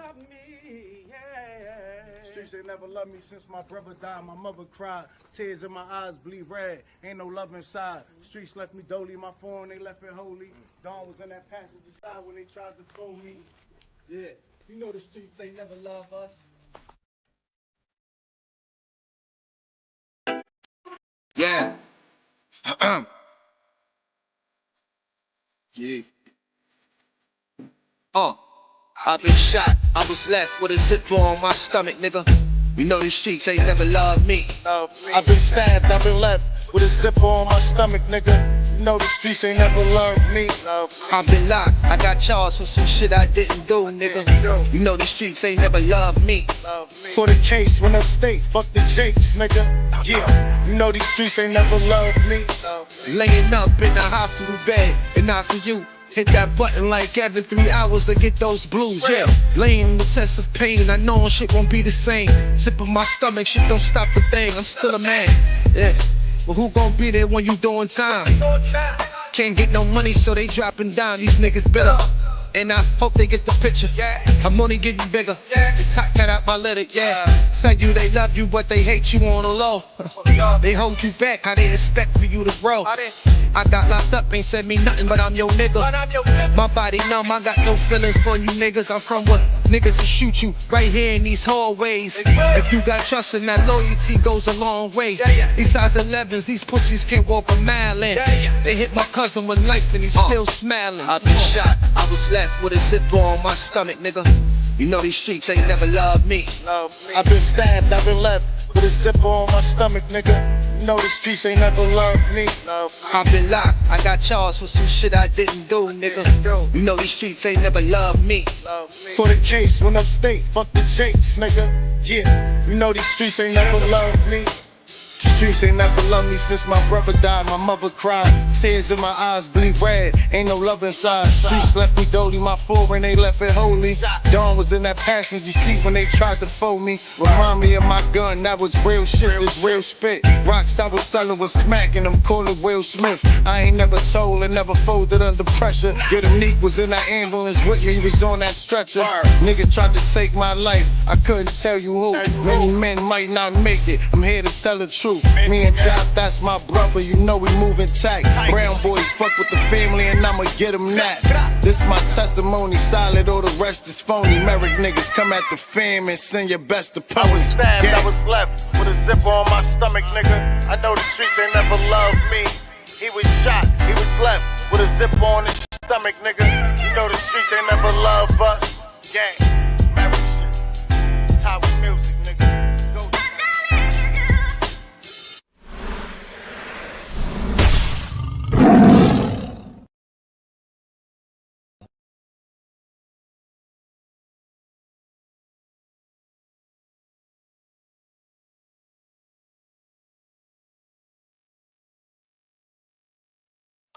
love me, yeah. Streets ain't never loved me since my brother died. My mother cried, tears in my eyes bleed red. Ain't no love inside. Streets left me dolly, my phone they left it holy. Dawn was in that passenger side when they tried to phone me. Yeah, you know the streets ain't never love us. Yeah. Yeah. I've been shot, I was left with a zipper on my stomach, nigga. You know the streets ain't never loved me. I've been stabbed, I've been left with a zipper on my stomach, nigga. You know the streets ain't never loved me. I've been locked, I got charged for some shit I didn't do, nigga. You know the streets ain't never loved me. For the case, went upstate, fuck the Jakes, nigga. Yeah, you know these streets ain't never loved me. Laying up in the hospital bed in ICU. Hit that button like every 3 hours to get those blues, yeah. Laying the test of pain, I know shit won't be the same. Sipping my stomach, shit don't stop a thing, I'm still a man, yeah. But who gon' be there when you doing time? Can't get no money, so they dropping down, these niggas bitter. And I hope they get the picture, I'm only getting bigger. They top cat out my litter, yeah. Tell you they love you, but they hate you on the low. They hold you back, how they expect for you to grow. I got locked up, ain't said me nothing, but I'm your nigga. My body numb, I got no feelings for you niggas. I'm from what niggas will shoot you right here in these hallways. If you got trust and that loyalty goes a long way. These size 11s, these pussies can't walk a mile in. They hit my cousin with life and he's still smiling. I've been shot, I was left with a zipper on my stomach, nigga. You know these streets ain't never loved me. I've been stabbed, I've been left with a zipper on my stomach, nigga. You know the streets ain't never loved me. I've been locked, I got charged for some shit I didn't do, nigga. You know these streets ain't never loved me. For the case, went upstate, fuck the Jakes, nigga. Yeah, you know these streets ain't never loved me. Streets ain't never loved me since my brother died, my mother cried. Tears in my eyes bleed red, ain't no love inside. Streets left me dolly, my foreign they left it holy. Dawn was in that passenger seat when they tried to fold me. Remind me of my gun, that was real shit, this real spit. Rocks I was selling was smacking them, calling Will Smith. I ain't never told and never folded under pressure. Yeah, the Neek was in that ambulance with me, he was on that stretcher. Niggas tried to take my life, I couldn't tell you who. Many men might not make it, I'm here to tell the truth. Me and Jock, that's my brother, you know we moving tight. Brown boys fuck with the family and I'ma get them that. This my testimony, solid, all the rest is phony. Merrick niggas come at the fam and send your best opponent. I was stabbed, I was left with a zipper on my stomach, nigga. I know the streets ain't never loved me. He was shot, he was left with a zipper on his stomach, nigga. You know the streets ain't never loved us. Gang, Merrick shit, Tower music, nigga.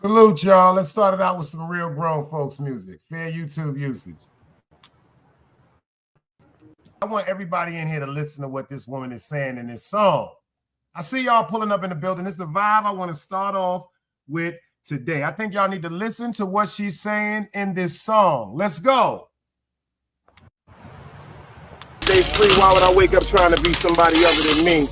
Salute, y'all. Let's start it out with some real grown folks music. Fair YouTube usage. I want everybody in here to listen to what this woman is saying in this song. I see y'all pulling up in the building. This is the vibe I want to start off with today. I think y'all need to listen to what she's saying in this song. Let's go. Day free, why would I wake up trying to be somebody other than me?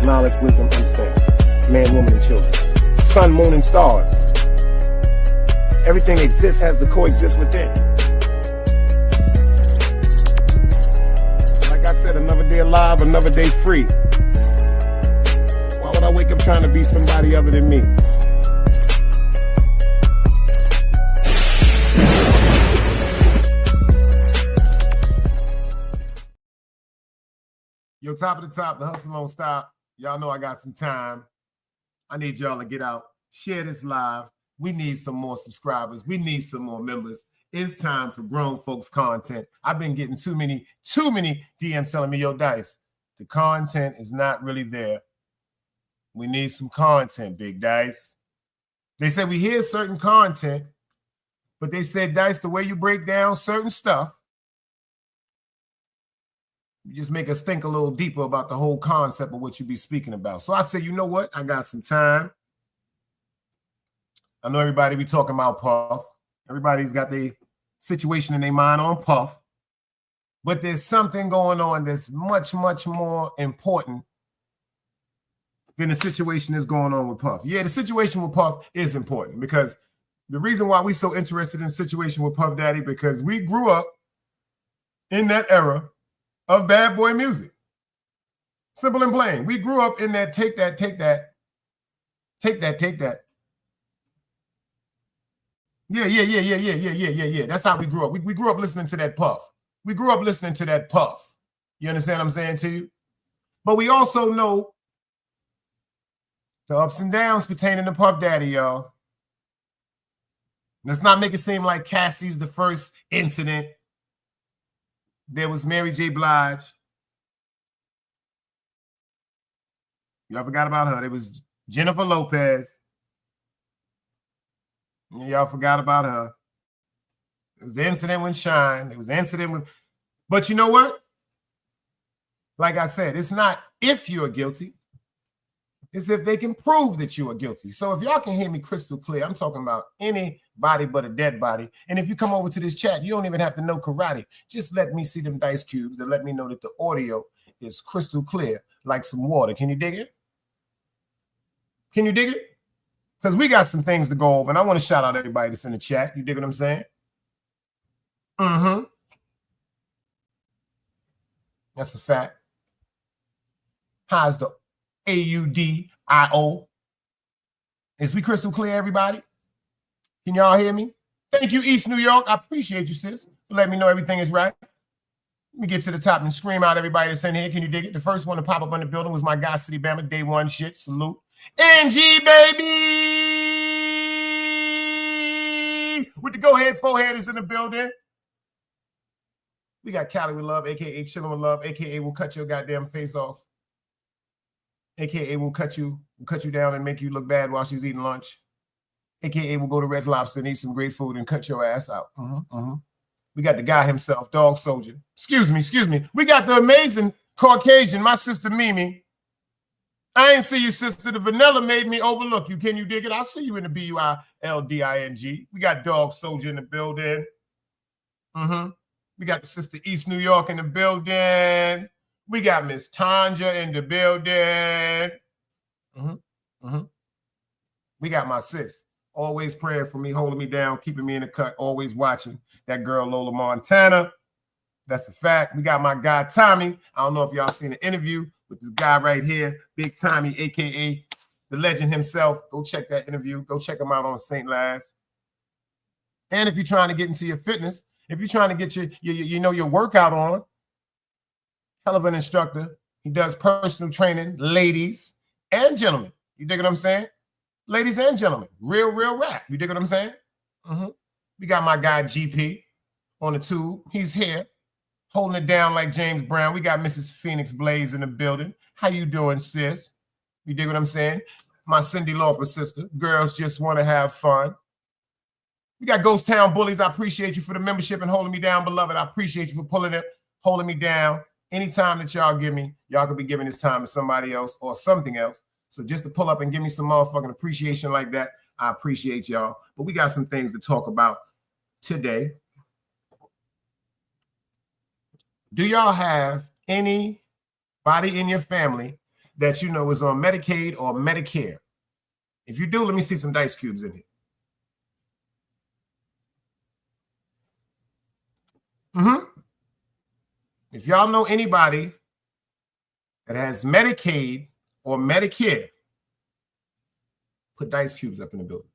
Knowledge, wisdom, understanding. Man, woman, and children. Sun, moon, and stars. Everything exists has to coexist within. Like I said, another day alive, another day free. Why would I wake up trying to be somebody other than me? top of the top, the hustle don't stop. Y'all know I got some time. I need y'all to get out, share this live. We need some more subscribers. We need some more members. It's time for grown folks content. I've been getting too many DMs telling me, yo, Dice, the content is not really there. We need some content, Big Dice. They said we hear certain content, but they said, Dice, the way you break down certain stuff, you just make us think a little deeper about the whole concept of what you be speaking about. So I said, you know what? I got some time. I know everybody be talking about Puff. Everybody's got their situation in their mind on Puff. But there's something going on that's much, much more important than the situation that's going on with Puff. Yeah, the situation with Puff is important because the reason why we're so interested in the situation with Puff Daddy, because we grew up in that era of bad boy music. Simple and plain. We grew up in that take that. Yeah. That's how we grew up. We grew up listening to that Puff. We grew up listening to that Puff. You understand what I'm saying to you? But we also know the ups and downs pertaining to Puff Daddy, y'all. Let's not make it seem like Cassie's the first incident. There was Mary J. Blige. Y'all forgot about her. There was Jennifer Lopez. Y'all forgot about her. It was the incident with Shine. It was the incident with... But you know what? Like I said, it's not if you're guilty. It's if they can prove that you are guilty. So if y'all can hear me crystal clear, I'm talking about anybody but a dead body. And if you come over to this chat, you don't even have to know karate. Just let me see them dice cubes that let me know that the audio is crystal clear like some water. Can you dig it? Can you dig it? Because we got some things to go over, and I want to shout out everybody that's in the chat. You dig what I'm saying? That's a fact. How's the AUDIO? Is we crystal clear, everybody? Can y'all hear me? Thank you, East New York. I appreciate you, sis, for letting me know everything is right. Let me get to the top and scream out everybody that's in here. Can you dig it? The first one to pop up in the building was my guy, City Bama, day one shit. Salute. NG, baby! With the go-ahead forehead is in the building. We got Cali with love, a.k.a. Chillin' with love, a.k.a. we'll cut your goddamn face off. A.k.a. we'll cut you down and make you look bad while she's eating lunch. A.k.a. we'll go to Red Lobster and eat some great food and cut your ass out. We got the guy himself, Dog Soldier. Excuse me. We got the amazing Caucasian, my sister Mimi. I ain't see you, sister. The vanilla made me overlook you. Can you dig it? I'll see you in the BUILDING. We got Dog Soldier in the building. We got the sister East New York in the building. We got Miss Tanja in the building. We got my sis, always praying for me, holding me down, keeping me in the cut, always watching. That girl Lola Montana. That's a fact. We got my guy Tommy. I don't know if y'all seen the interview with this guy right here, Big Tommy, a.k.a. the legend himself. Go check that interview. Go check him out on St. Laz. And if you're trying to get into your fitness, if you're trying to get your workout on, hell of an instructor. He does personal training, ladies and gentlemen. You dig what I'm saying? Ladies and gentlemen, real rap. You dig what I'm saying? We got my guy GP on the tube. He's here, holding it down like James Brown. We got Mrs. Phoenix Blaze in the building. How you doing, sis? You dig what I'm saying? My Cindy Lauper sister. Girls just want to have fun. We got Ghost Town Bullies. I appreciate you for the membership and holding me down, beloved. I appreciate you for pulling it, holding me down. Anytime that y'all give me, y'all could be giving this time to somebody else or something else. So just to pull up and give me some motherfucking appreciation like that, I appreciate y'all. But we got some things to talk about today. Do y'all have anybody in your family that you know is on Medicaid or Medicare? If you do, let me see some dice cubes in here. If y'all know anybody that has Medicaid or Medicare, put dice cubes up in the building.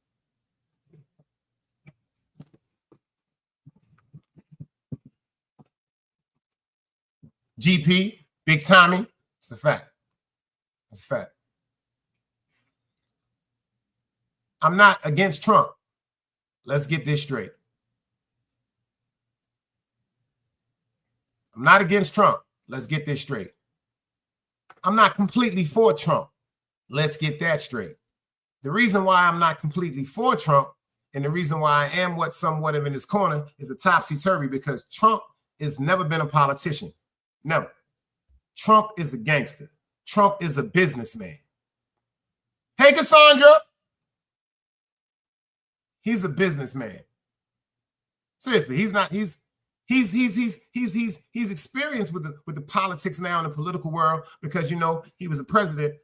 GP, Big Tommy, It's a fact. It's a fact. I'm not against Trump. Let's get this straight. I'm not against Trump. Let's get this straight. I'm not completely for Trump. Let's get that straight. The reason why I'm not completely for Trump and the reason why I am somewhat of in his corner is a topsy-turvy, because Trump has never been a politician. Never. Trump is a gangster. Trump is a businessman. Hey, Cassandra. He's a businessman. Seriously, he's experienced with the politics now in the political world, because, you know, he was a president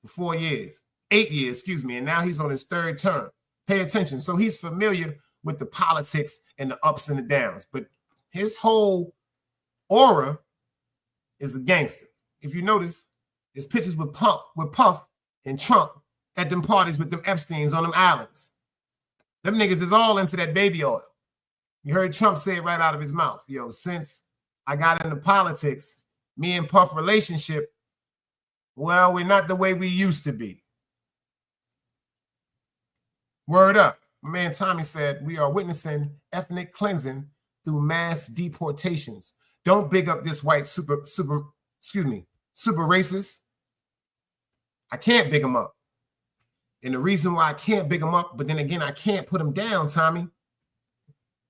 for 4 years, 8 years, excuse me, and now he's on his third term. Pay attention. So he's familiar with the politics and the ups and the downs, but his whole aura is a gangster. If you notice, his pictures with Puff and Trump at them parties with them Epsteins on them islands. Them niggas is all into that baby oil. You heard Trump say it right out of his mouth. Yo, since I got into politics, me and Puff relationship, well, we're not the way we used to be. Word up. My man Tommy said, we are witnessing ethnic cleansing through mass deportations. Don't big up this white super racist. I can't big him up. And the reason why I can't big him up, but then again, I can't put him down, Tommy,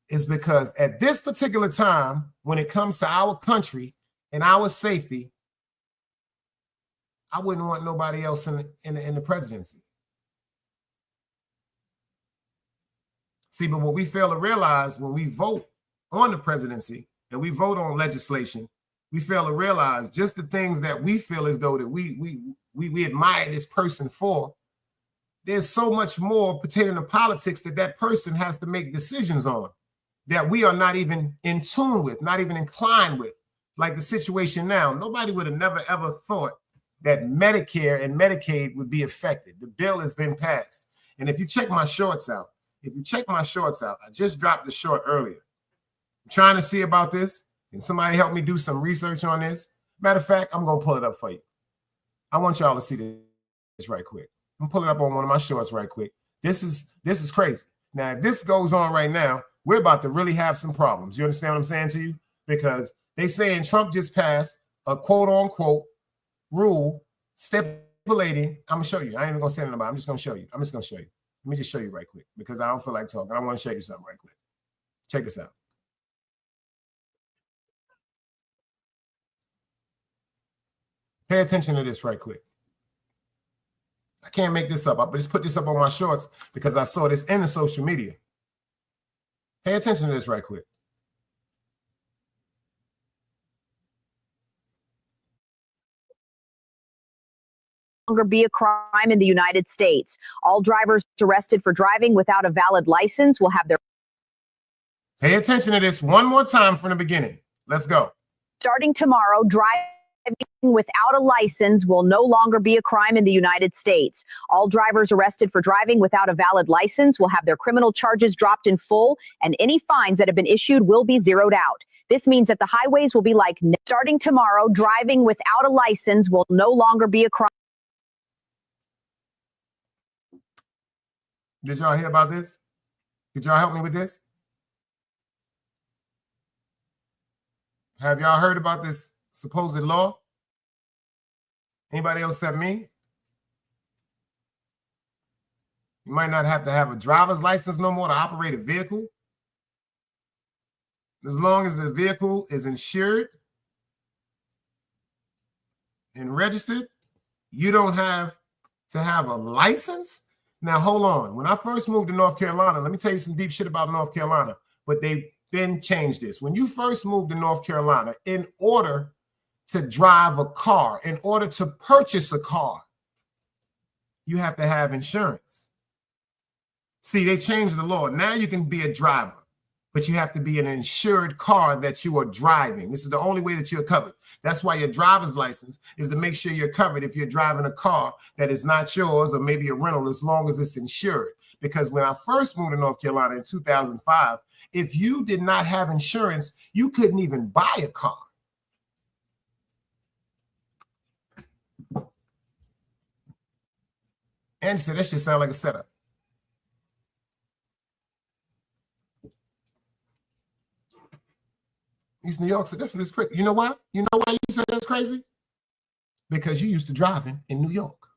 is because at this particular time, when it comes to our country and our safety, I wouldn't want nobody else in the presidency. See, but what we fail to realize when we vote on the presidency and we vote on legislation, we fail to realize just the things that we feel as though that we admire this person for. There's so much more pertaining to politics that person has to make decisions on that we are not even in tune with, not even inclined with. Like the situation now, nobody would have never ever thought that Medicare and Medicaid would be affected. The bill has been passed. And if you check my shorts out, I just dropped the short earlier. I'm trying to see about this. Can somebody help me do some research on this? Matter of fact, I'm going to pull it up for you. I want y'all to see this right quick. I'm pulling up on one of my shorts right quick. This is crazy. Now, if this goes on right now, we're about to really have some problems. You understand what I'm saying to you? Because they saying Trump just passed a quote unquote rule stipulating. I'm gonna show you. I ain't even gonna say anything about it. I'm just gonna show you. Let me just show you right quick because I don't feel like talking. I want to show you something right quick. Check this out. Pay attention to this right quick. I can't make this up. I just put this up on my shorts because I saw this in the social media. Pay attention to this right quick. Longer be a crime in the United States. All drivers arrested for driving without a valid license will have their... Pay attention to this one more time from the beginning. Let's go. Starting tomorrow, driving without a license will no longer be a crime in the United States. All drivers arrested for driving without a valid license will have their criminal charges dropped in full, and any fines that have been issued will be zeroed out. This means that the highways will be like... Starting tomorrow, driving without a license will no longer be a crime. Did y'all hear about this? Did y'all help me with this? Have y'all heard about this supposed law? Anybody else except me? You might not have to have a driver's license no more to operate a vehicle. As long as the vehicle is insured and registered, you don't have to have a license. Now, hold on. When I first moved to North Carolina, let me tell you some deep shit about North Carolina, but they've been changed this. When you first moved to North Carolina, in order to drive a car, in order to purchase a car, you have to have insurance. See, they changed the law. Now you can be a driver, but you have to be an insured car that you are driving. This is the only way that you're covered. That's why your driver's license is to make sure you're covered if you're driving a car that is not yours or maybe a rental, as long as it's insured. Because when I first moved to North Carolina in 2005, if you did not have insurance, you couldn't even buy a car. Andy said that shit sound like a setup. East New York said that's what it's crazy. You know why? You know why you said that's crazy? Because you used to driving in New York.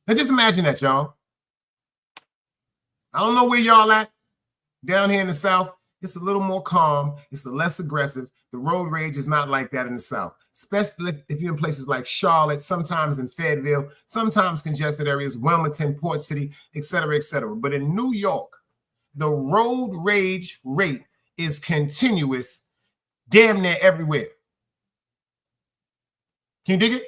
Now just imagine that, y'all. I don't know where y'all at. Down here in the South, it's a little more calm. It's a less aggressive. The road rage is not like that in the South, especially if you're in places like Charlotte, sometimes in Fayetteville, sometimes congested areas, Wilmington, Port City, et cetera, et cetera. But in New York, the road rage rate is continuous, damn near everywhere. Can you dig it?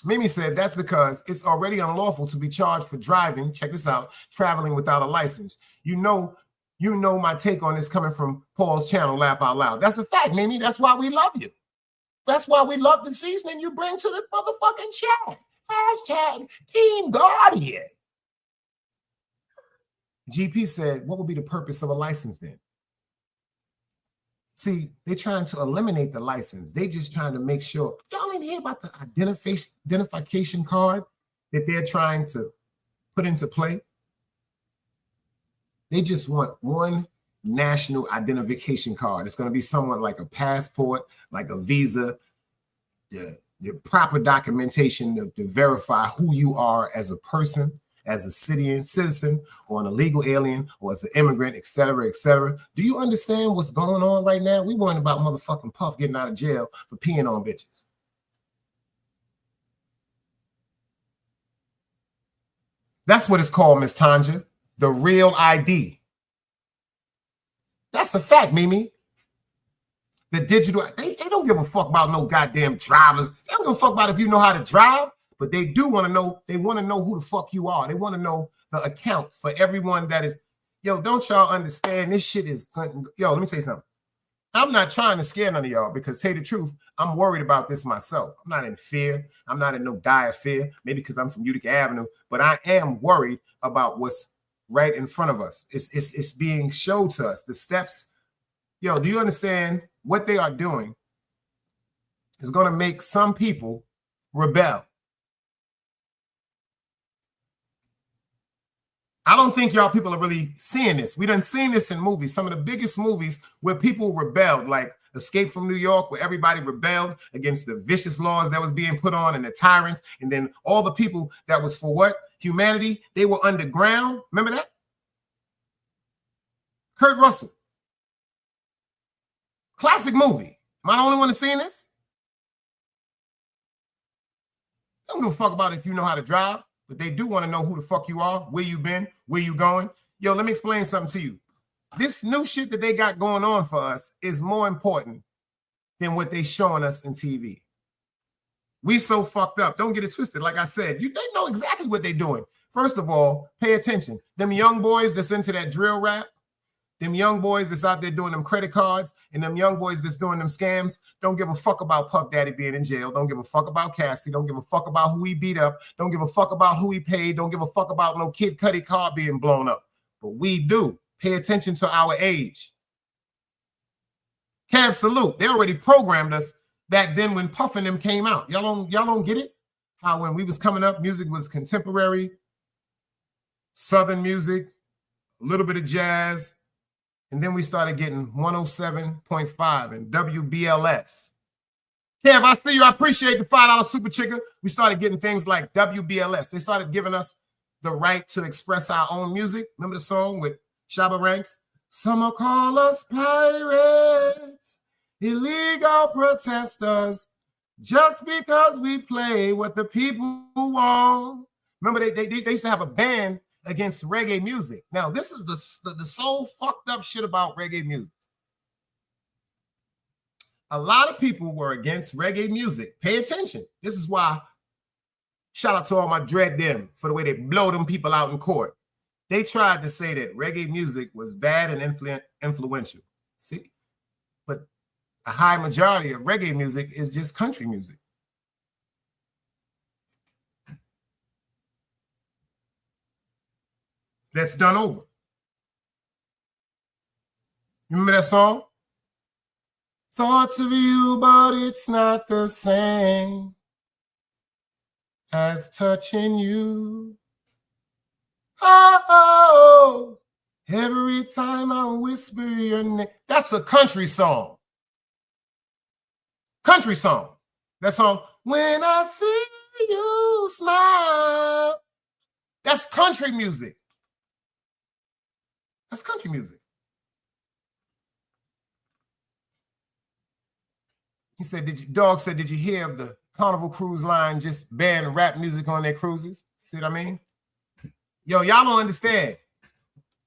Mimi said that's because it's already unlawful to be charged for driving, check this out, traveling without a license. You know my take on this coming from Paul's channel, Laugh Out Loud. That's a fact, Mimi. That's why we love you. That's why we love the seasoning you bring to the motherfucking chat. Hashtag Team Guardian. GP said, what would be the purpose of a license then? See, they're trying to eliminate the license. They just trying to make sure. Y'all didn't hear about the identification card that they're trying to put into play? They just want one national identification card. It's going to be somewhat like a passport, like a visa, the proper documentation to verify who you are as a person, as a citizen, or an illegal alien, or as an immigrant, et cetera, et cetera. Do you understand what's going on right now? We worrying about motherfucking Puff getting out of jail for peeing on bitches. That's what it's called, Miss Tanja. The real ID. That's a fact, Mimi. The digital, they don't give a fuck about no goddamn drivers. They don't give a fuck about if you know how to drive, but they do want to know, they want to know who the fuck you are. They want to know the account for everyone that is, yo, don't y'all understand this shit is, yo, let me tell you something. I'm not trying to scare none of y'all because, tell you the truth, I'm worried about this myself. I'm not in fear. I'm not in no dire fear, maybe because I'm from Utica Avenue, but I am worried about what's right in front of us. It's being showed to us. The steps, yo, do you understand what they are doing is going to make some people rebel. I don't think y'all people are really seeing this. We done seen this in movies. Some of the biggest movies where people rebelled, like Escape from New York, where everybody rebelled against the vicious laws that was being put on and the tyrants. And then all the people that was for what? Humanity. They were underground. Remember that? Kurt Russell. Classic movie. Am I the only one that's seen this? I don't give a fuck about if you know how to drive. But they do want to know who the fuck you are, where you been, where you going. Yo, let me explain something to you. This new shit that they got going on for us is more important than what they showing us in TV. We so fucked up. Don't get it twisted. Like I said, they know exactly what they're doing. First of all, pay attention. Them young boys that's into that drill rap, them young boys that's out there doing them credit cards, and them young boys that's doing them scams, don't give a fuck about Puff Daddy being in jail. Don't give a fuck about Cassie. Don't give a fuck about who he beat up. Don't give a fuck about who he paid. Don't give a fuck about no Kid Cudi car being blown up. But we do. Pay attention to our age. Cav salute. They already programmed us back then when Puff and them came out. Y'all don't get it? How when we was coming up, music was contemporary, Southern music, a little bit of jazz. And then we started getting 107.5 and WBLS. Kev, I see you. I appreciate the $5 super chicken. We started getting things like WBLS. They started giving us the right to express our own music. Remember the song with Shabba Ranks? Some call us pirates, illegal protesters, just because we play what the people want. Remember, they used to have a band against reggae music. Now, this is the so fucked up shit about reggae music. A lot of people were against reggae music. Pay attention. This is why, shout out to all my dread them for the way they blow them people out in court. They tried to say that reggae music was bad and influential. See? But a high majority of reggae music is just country music. That's done over. Remember that song? Thoughts of you, but it's not the same. as touching you. Oh, every time I whisper your name. That's a country song. Country song. That song, when I see you smile. That's country music. That's country music. He said, Dog said, did you hear of the Carnival Cruise Line just banning rap music on their cruises? See what I mean? Yo, y'all don't understand.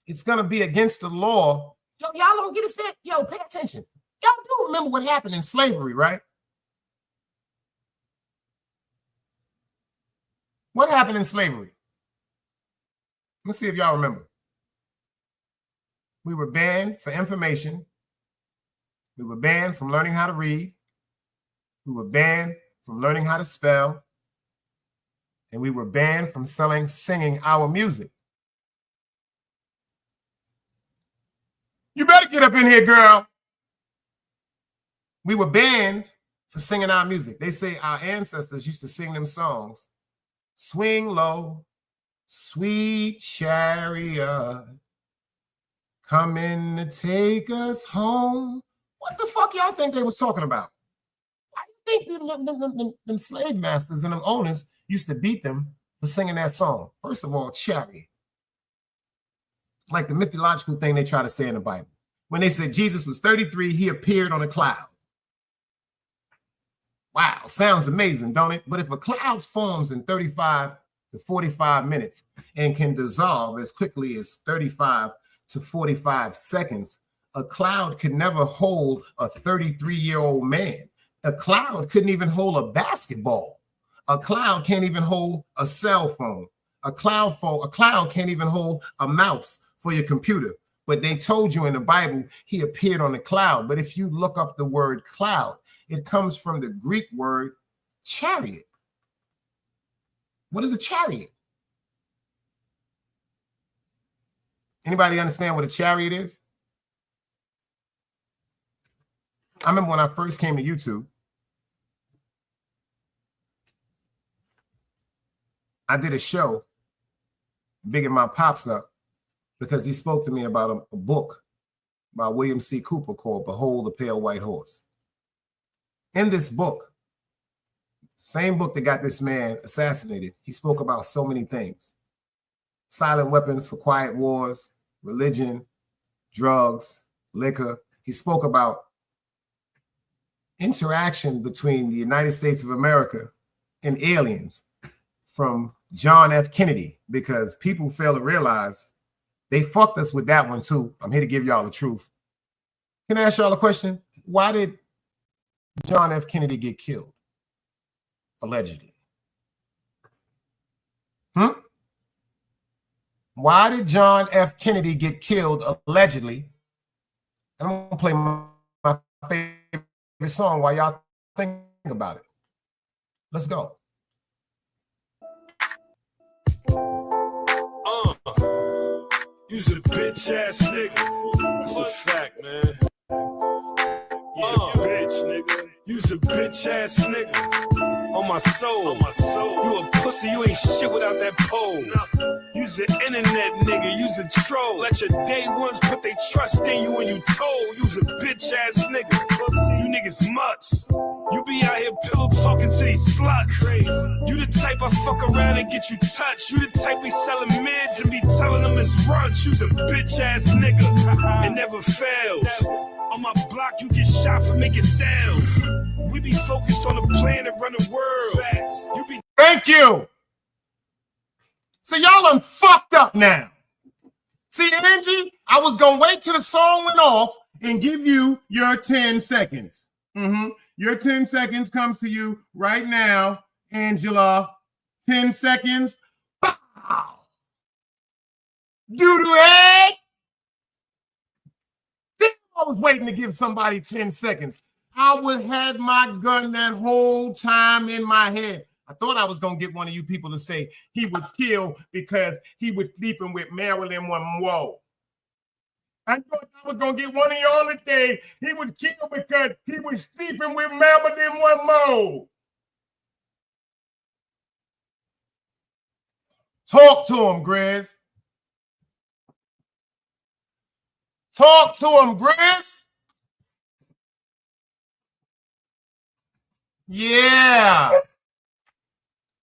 It's going to be against the law. Yo, y'all don't get it. Yo, pay attention. Y'all do remember what happened in slavery, right? What happened in slavery? Let's see if y'all remember. We were banned for information. We were banned from learning how to read. We were banned from learning how to spell. And we were banned from singing our music. You better get up in here, girl. We were banned for singing our music. They say our ancestors used to sing them songs. Swing low, sweet chariot, coming to take us home. What the fuck y'all think they was talking about? Why do you think them slave masters and them owners used to beat them for singing that song? First of all, chariot. Like the mythological thing they try to say in the Bible. When they said Jesus was 33, he appeared on a cloud. Wow, sounds amazing, don't it? But if a cloud forms in 35 to 45 minutes and can dissolve as quickly as 35 to 45 seconds, a cloud could never hold a 33-year-old man. A cloud couldn't even hold a basketball. A cloud can't even hold a cell phone. A cloud can't even hold a mouse for your computer. But they told you in the Bible, he appeared on a cloud. But if you look up the word cloud, it comes from the Greek word chariot. What is a chariot? Anybody understand what a chariot is? I remember when I first came to YouTube, I did a show bigging my pops up because he spoke to me about a book by William C. Cooper called Behold the Pale White Horse. In this book, same book that got this man assassinated, he spoke about so many things. Silent weapons for quiet wars, religion, drugs, liquor. He spoke about interaction between the United States of America and aliens from John F. Kennedy, because people fail to realize they fucked us with that one too. I'm here to give y'all the truth. Can I ask y'all a question? Why did John F. Kennedy get killed? Allegedly. Why did John F. Kennedy get killed allegedly? And I'm going to play my favorite song while y'all think about it. Let's go. You's a bitch ass nigga. That's a fact, man. You's a bitch, nigga. You's a bitch ass nigga. On my soul. You a pussy, you ain't shit without that pole. You's an internet nigga, you's a troll. Let your day ones put they trust in you and you told. You's a bitch ass nigga. You niggas mutts. You be out here pillow talking to these sluts. You the type I fuck around and get you touched. You the type be selling mids and be telling them it's brunch. You's a bitch ass nigga. It never fails. On my block, you get shot for making sounds. We be focused on the plan to run the world. You be. Thank you. So y'all done fucked up now. See, Angie, I was going to wait till the song went off and give you your 10 seconds. Your 10 seconds comes to you right now, Angela. 10 seconds. Bow. Doo-doo head. I was waiting to give somebody 10 seconds. I would have had my gun that whole time in my head. I thought I was going to get one of you people to say he would kill because he was sleeping with Marilyn Monroe. I thought I was going to get one of y'all today. He would kill because he was sleeping with Marilyn Monroe. Talk to him, Grizz. Talk to him, Grizz. Yeah.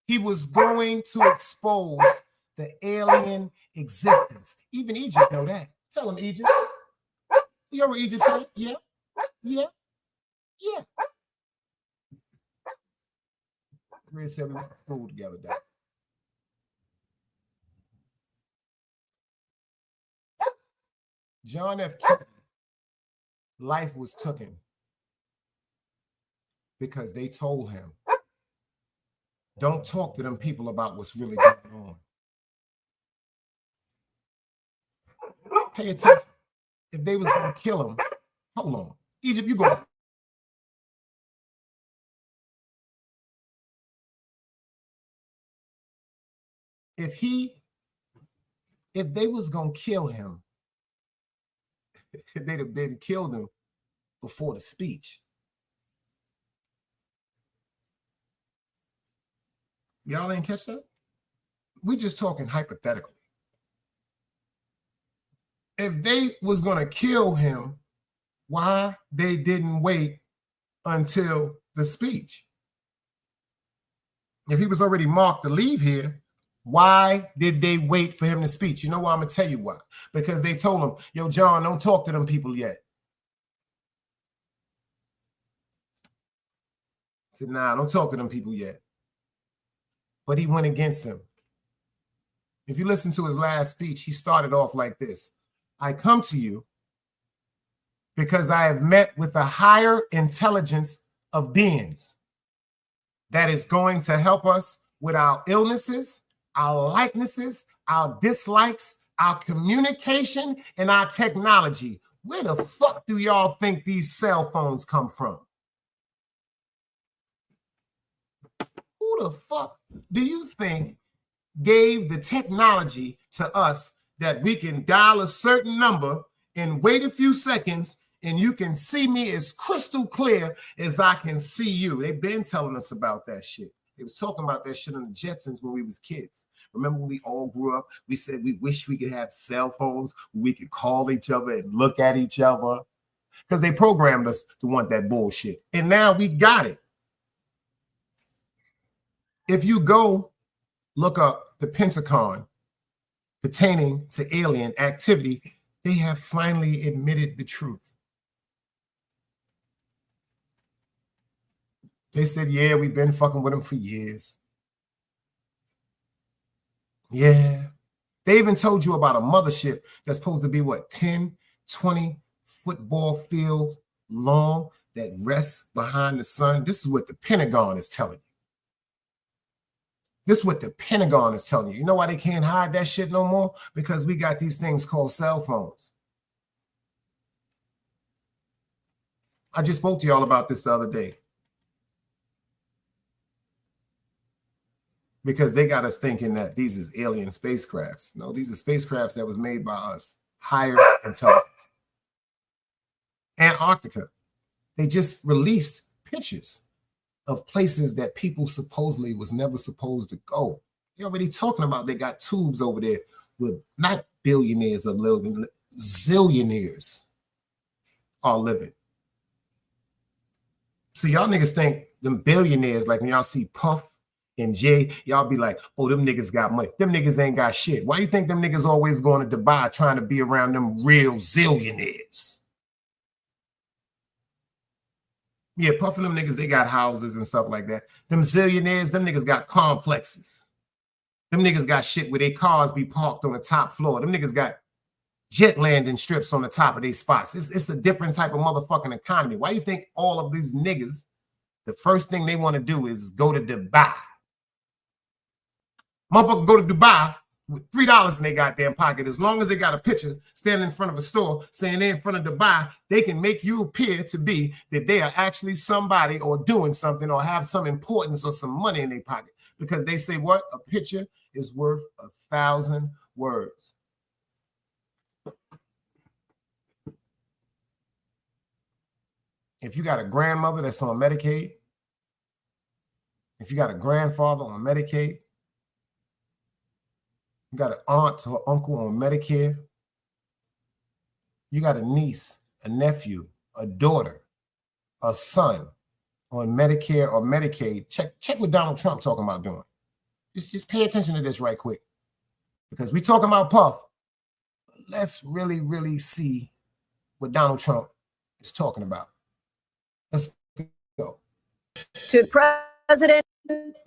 He was going to expose the alien existence. Even Egypt know that. Tell him, Egypt. You heard what Egypt said? Yeah. Yeah. Yeah. Grizz said we went to school together, Dad. John F. Kennedy, life was taken because they told him, don't talk to them people about what's really going on. Pay attention. If they was going to kill him, hold on. Egypt, you go. If they was going to kill him, they'd have been killed him before the speech. Y'all ain't catch that? We just talking hypothetically. If they was going to kill him, why they didn't wait until the speech? If he was already marked to leave here, why did they wait for him to speak? You know why? I'm going to tell you why. Because they told him, yo, John, don't talk to them people yet. I said, nah, don't talk to them people yet. But he went against them. If you listen to his last speech, he started off like this. I come to you because I have met with a higher intelligence of beings that is going to help us with our illnesses, our likenesses, our dislikes, our communication, and our technology. Where the fuck do y'all think these cell phones come from? Who the fuck do you think gave the technology to us that we can dial a certain number and wait a few seconds and you can see me as crystal clear as I can see you? They've been telling us about that shit. They was talking about that shit on the Jetsons when we was kids. Remember when we all grew up, we said we wish we could have cell phones where we could call each other and look at each other because they programmed us to want that bullshit. And now we got it. If you go look up the Pentagon pertaining to alien activity, they have finally admitted the truth. They said, yeah, we've been fucking with them for years. Yeah. They even told you about a mothership that's supposed to be, what, 10, 20 football field long that rests behind the sun. This is what the Pentagon is telling you. This is what the Pentagon is telling you. You know why they can't hide that shit no more? Because we got these things called cell phones. I just spoke to y'all about this the other day. Because they got us thinking that these is alien spacecrafts. No, these are spacecrafts that was made by us. Higher intelligence. Antarctica. They just released pictures of places that people supposedly was never supposed to go. They're already talking about they got tubes over there with not billionaires or living, zillionaires are living. So y'all niggas think them billionaires, like when y'all see Puff and Jay, y'all be like, oh, them niggas got money. Them niggas ain't got shit. Why you think them niggas always going to Dubai trying to be around them real zillionaires? Yeah, Puff and them niggas, they got houses and stuff like that. Them zillionaires, them niggas got complexes. Them niggas got shit where their cars be parked on the top floor. Them niggas got jet landing strips on the top of their spots. It's a different type of motherfucking economy. Why you think all of these niggas, the first thing they want to do is go to Dubai? Motherfucker go to Dubai with $3 in their goddamn pocket. As long as they got a picture standing in front of a store saying they're in front of Dubai, they can make you appear to be that they are actually somebody or doing something or have some importance or some money in their pocket. Because they say what? A picture is worth 1,000 words. If you got a grandmother that's on Medicaid, if you got a grandfather on Medicaid, You got an aunt or uncle on Medicare. You got a niece, a nephew, a daughter, a son on Medicare or Medicaid. Check what Donald Trump talking about doing. Just pay attention to this right quick. Because we talking about Puff. Let's really, really see what Donald Trump is talking about. Let's go. To the president,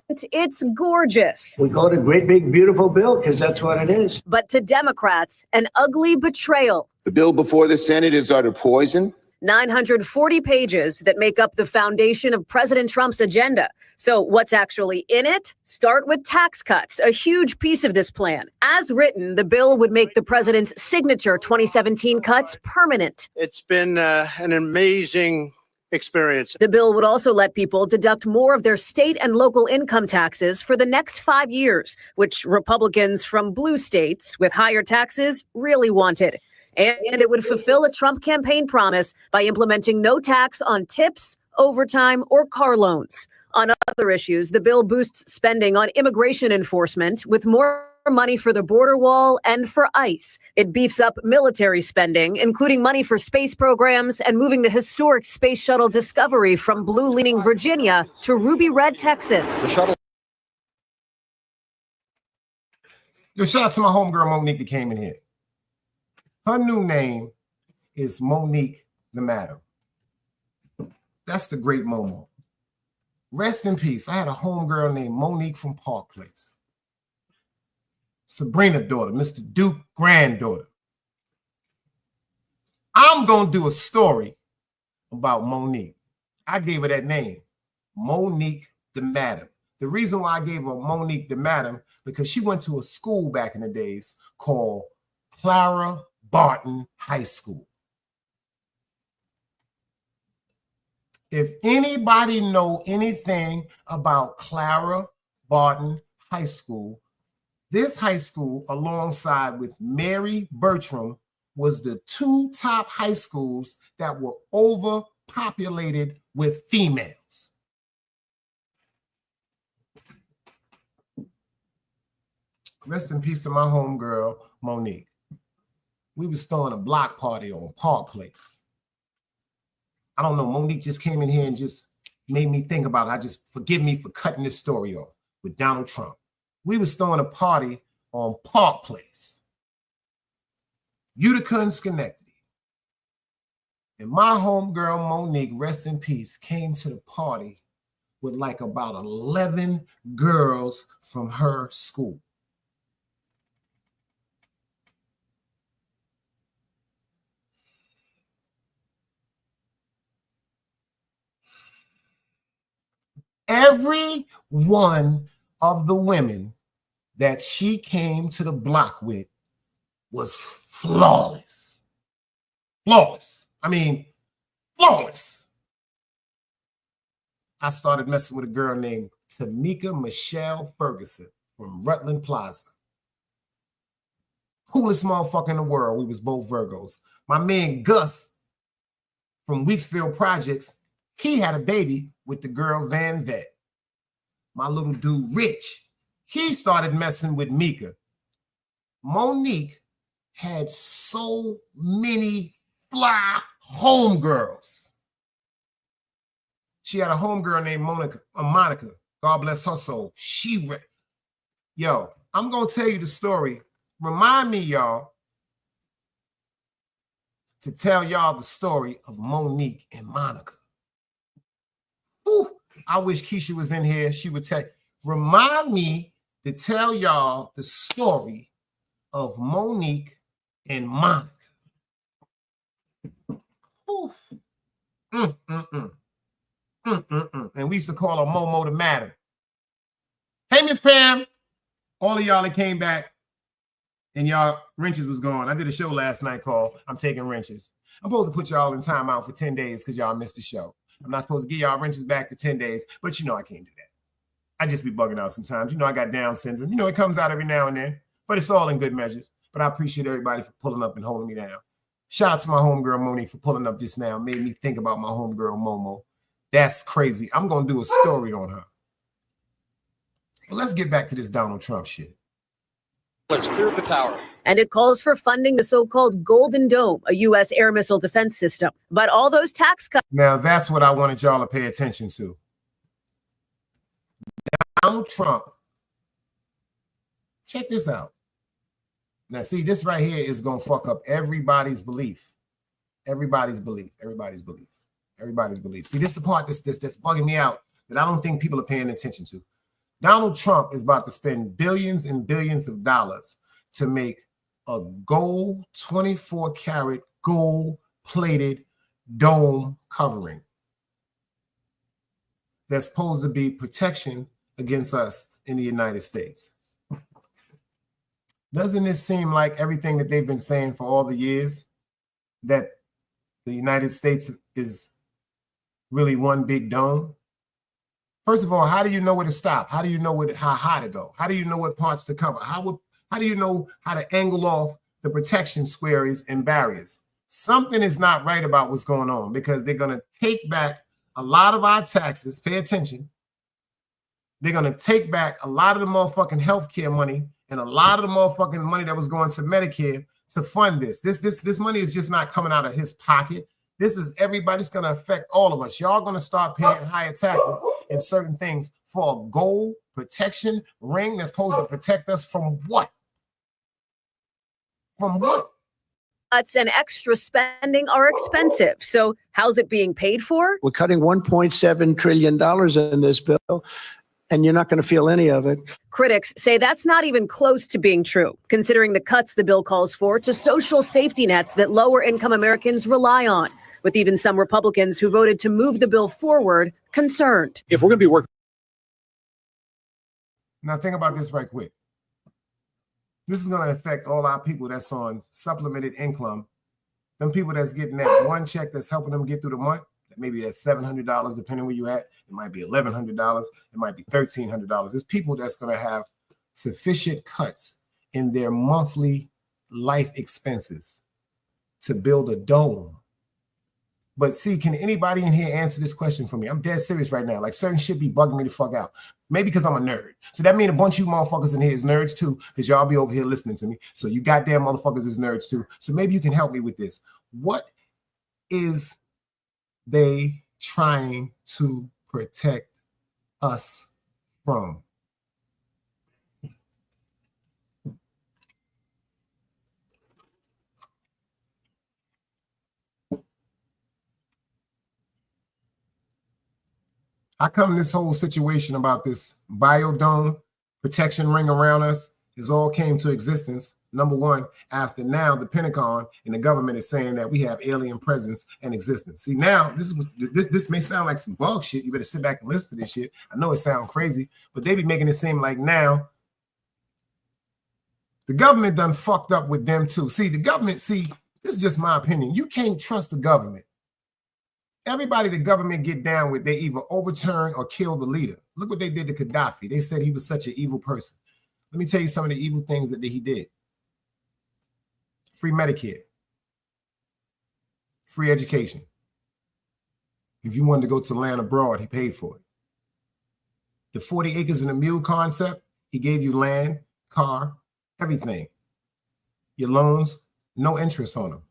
it's gorgeous. We call it a great, big, beautiful bill because that's what it is. But to Democrats, an ugly betrayal. The bill before the Senate is utter poison. 940 pages that make up the foundation of President Trump's agenda. So what's actually in it? Start with tax cuts, a huge piece of this plan. As written, the bill would make the president's signature 2017 cuts permanent. It's been an amazing experience. The bill would also let people deduct more of their state and local income taxes for the next 5 years, which Republicans from blue states with higher taxes really wanted. And it would fulfill a Trump campaign promise by implementing no tax on tips, overtime, or car loans. On other issues, the bill boosts spending on immigration enforcement with more money for the border wall and for ICE. It beefs up military spending, including money for space programs and moving the historic Space Shuttle Discovery from blue-leaning Virginia to ruby red Texas. Yo, shout out to my homegirl Monique that came in here. Her new name is Monique the Madam. That's the great Momo. Rest in peace. I had a homegirl named Monique from Park Place. Sabrina daughter, Mr. Duke granddaughter. I'm going to do a story about Monique. I gave her that name, Monique the Madam. The reason why I gave her Monique the Madam, because she went to a school back in the days called Clara Barton High School. If anybody know anything about Clara Barton High School, this high school, alongside with Mary Bertram, was the two top high schools that were overpopulated with females. Rest in peace to my homegirl, Monique. We was throwing a block party on Park Place. I don't know, Monique just came in here and just made me think about it. Forgive me for cutting this story off with Donald Trump. We was throwing a party on Park Place, Utica and Schenectady. And my homegirl, Monique, rest in peace, came to the party with like about 11 girls from her school. Every one of the women that she came to the block with was flawless. Flawless. I mean, flawless. I started messing with a girl named Tamika Michelle Ferguson from Rutland Plaza. Coolest motherfucker in the world. We was both Virgos. My man Gus from Weeksville Projects, he had a baby with the girl Van Vet. My little dude Rich, he started messing with Mika. Monique had so many fly homegirls. She had a homegirl named Monica. God bless her soul. Yo, I'm going to tell you the story. Remind me, y'all, to tell y'all the story of Monique and Monica. Whew, I wish Keisha was in here. She would remind me to tell y'all the story of Monique and Monica. And we used to call her Momo the Madam. Hey, Miss Pam. All of y'all that came back and y'all wrenches was gone. I did a show last night called I'm Taking Wrenches. I'm supposed to put y'all in timeout for 10 days because y'all missed the show. I'm not supposed to get y'all wrenches back for 10 days, but you know I can't do that. I just be bugging out sometimes. You know I got Down syndrome. You know it comes out every now and then, but it's all in good measures. But I appreciate everybody for pulling up and holding me down. Shout out to my homegirl Monique for pulling up just now. Made me think about my homegirl Momo. That's crazy. I'm going to do a story on her. But let's get back to this Donald Trump shit. Clear the tower. And it calls for funding the so-called Golden Dome, a U.S. air missile defense system. But all those tax cuts. Now, that's what I wanted y'all to pay attention to. Donald Trump. Check this out. Now, see, this right here is going to fuck up everybody's belief. Everybody's belief. Everybody's belief. Everybody's belief. See, this is the part that's bugging me out that I don't think people are paying attention to. Donald Trump is about to spend billions and billions of dollars to make a gold 24-karat gold-plated dome covering that's supposed to be protection against us in the United States. Doesn't this seem like everything that they've been saying for all the years, that the United States is really one big dome? First of all, how do you know where to stop? How do you know how high to go? How do you know what parts to cover? How do you know how to angle off the protection squares and barriers? Something is not right about what's going on, because they're going to take back a lot of our taxes. Pay attention. They're going to take back a lot of the motherfucking healthcare money and a lot of the motherfucking money that was going to Medicare to fund this. This money is just not coming out of his pocket. This is everybody's going to affect all of us. Y'all going to start paying higher taxes in certain things for a gold protection ring that's supposed to protect us from what? From what? Cuts and extra spending are expensive. So how's it being paid for? We're cutting $1.7 trillion in this bill, and you're not going to feel any of it. Critics say that's not even close to being true, considering the cuts the bill calls for to social safety nets that lower-income Americans rely on, with even some Republicans who voted to move the bill forward concerned. If we're going to be working. Now think about this right quick. This is going to affect all our people that's on supplemented income. Them people that's getting that one check that's helping them get through the month. Maybe that's $700, depending where you're at. It might be $1,100. It might be $1,300. There's people that's going to have sufficient cuts in their monthly life expenses to build a dome. But see, can anybody in here answer this question for me? I'm dead serious right now. Like, certain shit be bugging me the fuck out. Maybe because I'm a nerd. So that means a bunch of you motherfuckers in here is nerds too, because y'all be over here listening to me. So you goddamn motherfuckers is nerds too. So maybe you can help me with this. What is they trying to protect us from? How come this whole situation about this biodome protection ring around us is all came to existence? Number one, after now the Pentagon and the government is saying that we have alien presence and existence. See, now this may sound like some bug shit. You better sit back and listen to this shit. I know it sounds crazy, but they be making it seem like now the government done fucked up with them too. See, the government, this is just my opinion. You can't trust the government. Everybody the government get down with, they either overturn or kill the leader. Look what they did to Gaddafi. They said he was such an evil person. Let me tell you some of the evil things that he did. Free Medicare. Free education. If you wanted to go to land abroad, he paid for it. The 40 acres and a mule concept, he gave you land, car, everything. Your loans, no interest on them.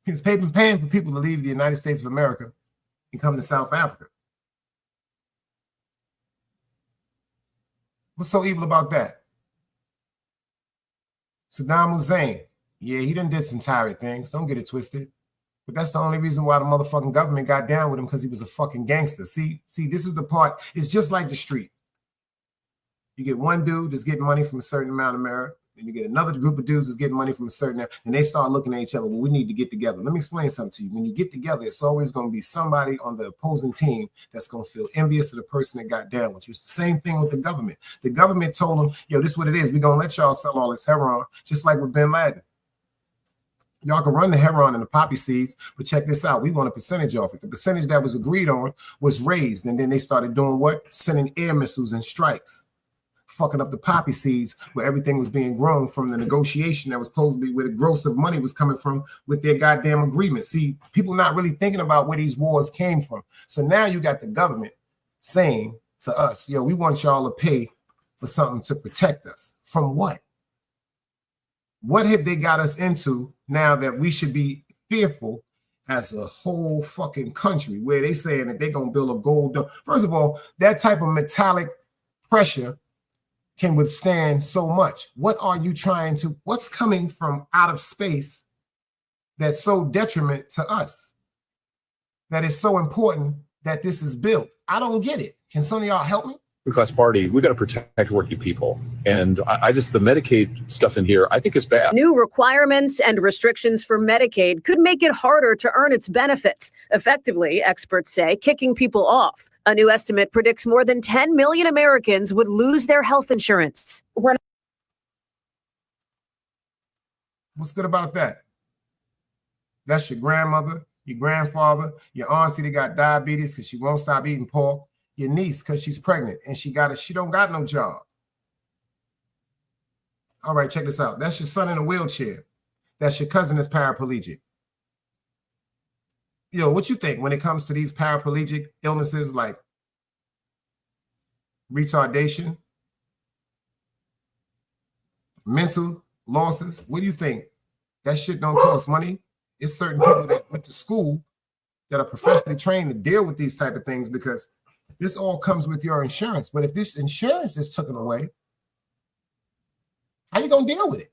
He was paying for people to leave the United States of America and come to South Africa. What's so evil about that? Saddam Hussein, yeah, he done did some tired things. Don't get it twisted. But that's the only reason why the motherfucking government got down with him, because he was a fucking gangster. See, this is the part. It's just like the street. You get one dude that's getting money from a certain amount of merit, and you get another group of dudes that's getting money from a certain, and they start looking at each other. Well, we need to get together. Let me explain something to you. When you get together, it's always going to be somebody on the opposing team that's going to feel envious of the person that got down with you. It's the same thing with the government. The government told them, yo, this is what it is. We're going to let y'all sell all this heroin, just like with bin Laden. Y'all can run the heroin and the poppy seeds, but check this out. We want a percentage off it. The percentage that was agreed on was raised, and then they started doing what? Sending air missiles and strikes. fucking up the poppy seeds where everything was being grown from the negotiation that was supposed to be where the gross of money was coming from with their goddamn agreement. See, people not really thinking about where these wars came from. So now you got the government saying to us, yo, we want y'all to pay for something to protect us. From what? What have they got us into now that we should be fearful as a whole fucking country, where they saying that they're going to build a gold dome? First of all, that type of metallic pressure can withstand so much. What are you trying to, what's coming from out of space that's so detriment to us, that is so important that this is built? I don't get it. Can some of y'all help me? Class party, we got to protect working people. And I just, the Medicaid stuff in here, I think is bad. New requirements and restrictions for Medicaid could make it harder to earn its benefits, effectively, experts say, kicking people off. A new estimate predicts more than 10 million Americans would lose their health insurance. What's good about that? That's your grandmother, your grandfather, your auntie that got diabetes because she won't stop eating pork, your niece because she's pregnant and she don't got no job. All right, check this out. That's your son in a wheelchair. That's your cousin that's paraplegic. Yo, what you think when it comes to these paraplegic illnesses like retardation, mental losses? What do you think? That shit don't cost money. It's certain people that went to school that are professionally trained to deal with these type of things, because this all comes with your insurance. But if this insurance is taken away, how you gonna deal with it?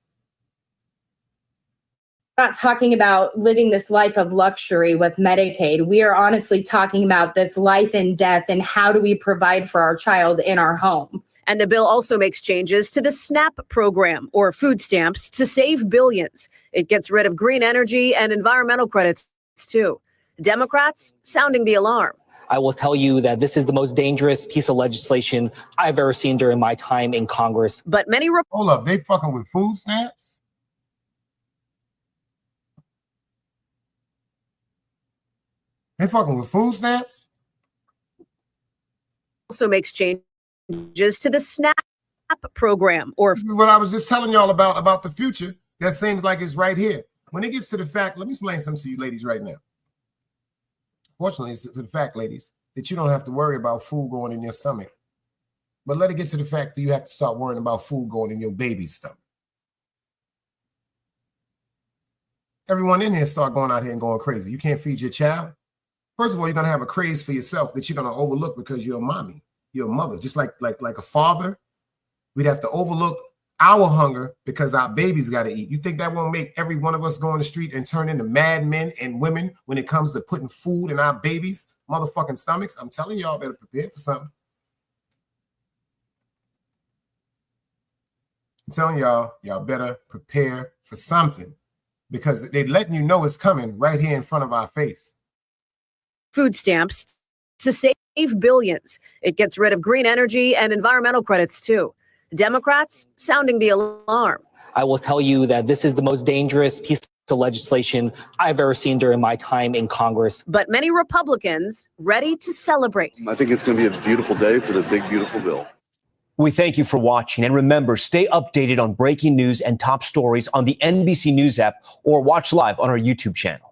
We're not talking about living this life of luxury with Medicaid. We are honestly talking about this life and death and how do we provide for our child in our home. And the bill also makes changes to the SNAP program, or food stamps, to save billions. It gets rid of green energy and environmental credits, too. Democrats sounding the alarm. I will tell you that this is the most dangerous piece of legislation I've ever seen during my time in Congress. But many... Hold up, they fucking with food stamps? They fucking with food stamps? Also makes changes to the SNAP program, or... This is what I was just telling y'all about the future. That seems like it's right here. When it gets to the fact, let me explain something to you ladies right now. Fortunately, it's to the fact, ladies, that you don't have to worry about food going in your stomach. But let it get to the fact that you have to start worrying about food going in your baby's stomach. Everyone in here start going out here and going crazy. You can't feed your child. First of all, you're going to have a craze for yourself that you're going to overlook because you're a mommy, you're a mother. Just like a father, we'd have to overlook our hunger because our babies got to eat. You think that won't make every one of us go on the street and turn into mad men and women when it comes to putting food in our babies' motherfucking stomachs? I'm telling y'all, better prepare for something. I'm telling y'all better prepare for something, because they're letting you know it's coming right here in front of our face. Food stamps to save billions. It gets rid of green energy and environmental credits, too. Democrats sounding the alarm. I will tell you that this is the most dangerous piece of legislation I've ever seen during my time in Congress. But many Republicans ready to celebrate. I think it's going to be a beautiful day for the big, beautiful bill. We thank you for watching. And remember, stay updated on breaking news and top stories on the NBC News app, or watch live on our YouTube channel.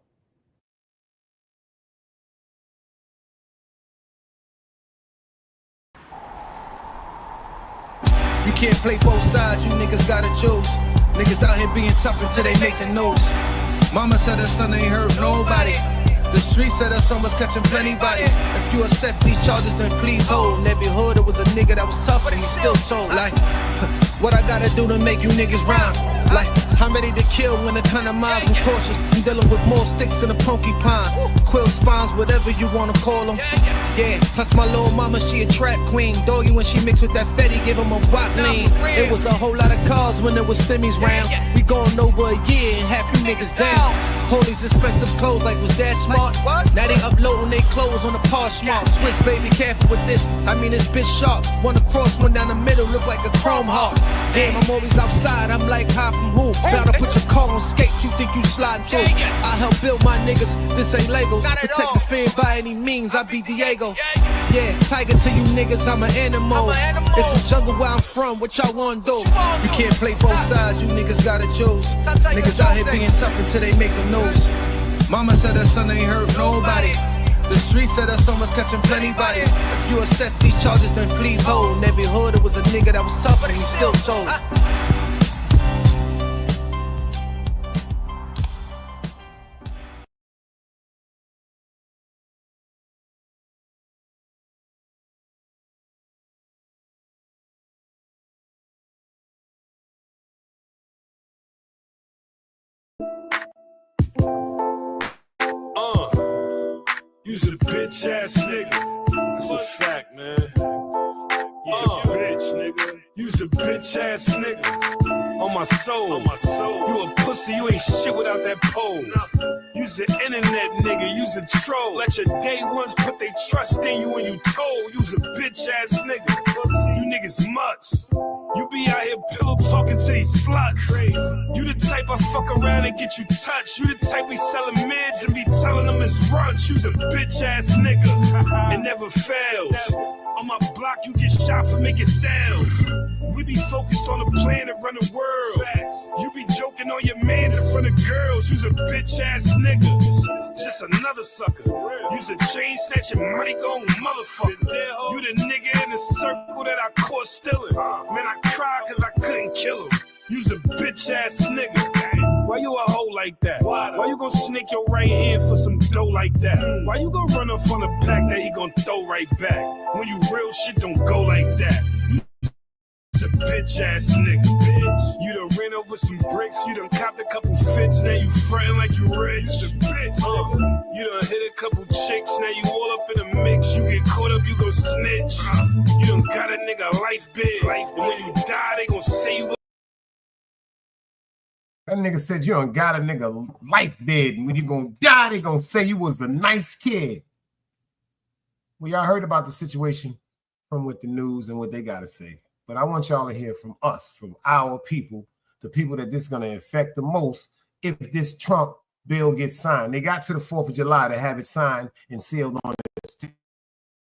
You can't play both sides, you niggas gotta choose. Niggas out here being tough until they make the news. Mama said her son ain't hurt nobody. The streets said her son was catching plenty bodies. If you accept these charges, then please hold. In every hood, it was a nigga that was tough, and he still told. Like, what I gotta do to make you niggas rhyme? Like, I'm ready to kill when the kind of minds I'm cautious. I'm dealing with more sticks than a porcupine. Quill spines, whatever you wanna call them. Yeah, plus my little mama, she a trap queen. Doggy when she mixed with that Fetty, give him a wop lean. It was a whole lot of cars when there was stimmies round. We going over a year and half you niggas down. Hold these expensive clothes like was that smart? Now they uploading they clothes on the Poshmark. Switch, baby, careful with this. I mean, this bitch sharp. One across, one down the middle, look like a chrome heart. Damn, I'm always outside. I'm like, hi from who? Bound to put your car on skates. You think you sliding through? I help build my niggas. This ain't Legos. Protect the fan by any means. I be Diego. Yeah, tiger to you niggas, I'm an animal. It's a jungle where I'm from, what y'all wanna do? You can't play both sides, you niggas gotta choose. Niggas out here being tough until they make the news. Mama said her son ain't hurt nobody. The street said her son was catching plenty bodies. If you accept these charges, then please hold. In every hood, it was a nigga that was tough, but he still told. You's a bitch ass nigga. That's a fact, man. You's a bitch, nigga. You's a bitch ass nigga. On my soul. You a pussy, you ain't shit without that pole. You's an internet nigga, you's a troll. Let your day ones put they trust in you when you told. You's a bitch ass nigga. You niggas mutts. You be out here pillow talking to these sluts. You the type I fuck around and get you touched. You the type be selling mids and be telling them it's brunch. You's a bitch ass nigga. It never fails. On my block, you get shot for making sounds. We be focused on the plan to run the world. You be joking on your mans in front of girls. You's a bitch ass nigga. Just another sucker. You's a chain snatching, money going motherfucker. You the nigga in the circle that I caught stealing. Man, I cried cause I couldn't kill him. You's a bitch ass nigga. Why you a hoe like that? Why you gon' snake your right hand for some dough like that? Why you gon' run up on the pack that he gon' throw right back? When you real shit don't go like that. You's a bitch ass nigga, bitch. You done ran over some bricks, you done copped a couple fits, now you frontin' like you rich. You's a bitch, you done hit a couple chicks, now you all up in a mix. You get caught up, you gon' snitch. You done got a nigga life bid, and when you die, they gon' say you. That nigga said you done got a nigga life dead, and when you gonna die, they gonna say you was a nice kid. Well, y'all heard about the situation from what the news and what they gotta say. But I want y'all to hear from us, from our people, the people that this is gonna affect the most if this Trump bill gets signed. They got to the 4th of July to have it signed and sealed on this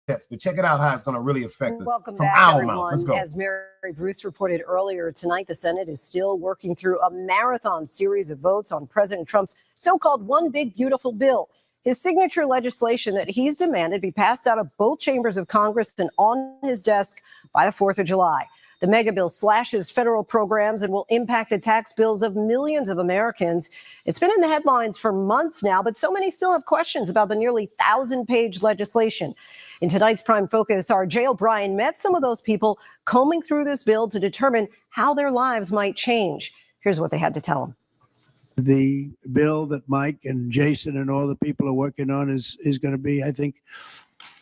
test. But check it out how it's gonna really affect us. Welcome from back, our everyone. mouth. Let's go. As Mary Bruce reported earlier tonight, the Senate is still working through a marathon series of votes on President Trump's so-called One Big Beautiful Bill. His signature legislation that he's demanded be passed out of both chambers of Congress and on his desk by the 4th of July. The mega bill slashes federal programs and will impact the tax bills of millions of Americans. It's been in the headlines for months now, but so many still have questions about the nearly 1,000-page legislation. In tonight's Prime Focus, our Jay O'Brien met some of those people combing through this bill to determine how their lives might change. Here's what they had to tell him. The bill that Mike and Jason and all the people are working on is going to be, I think,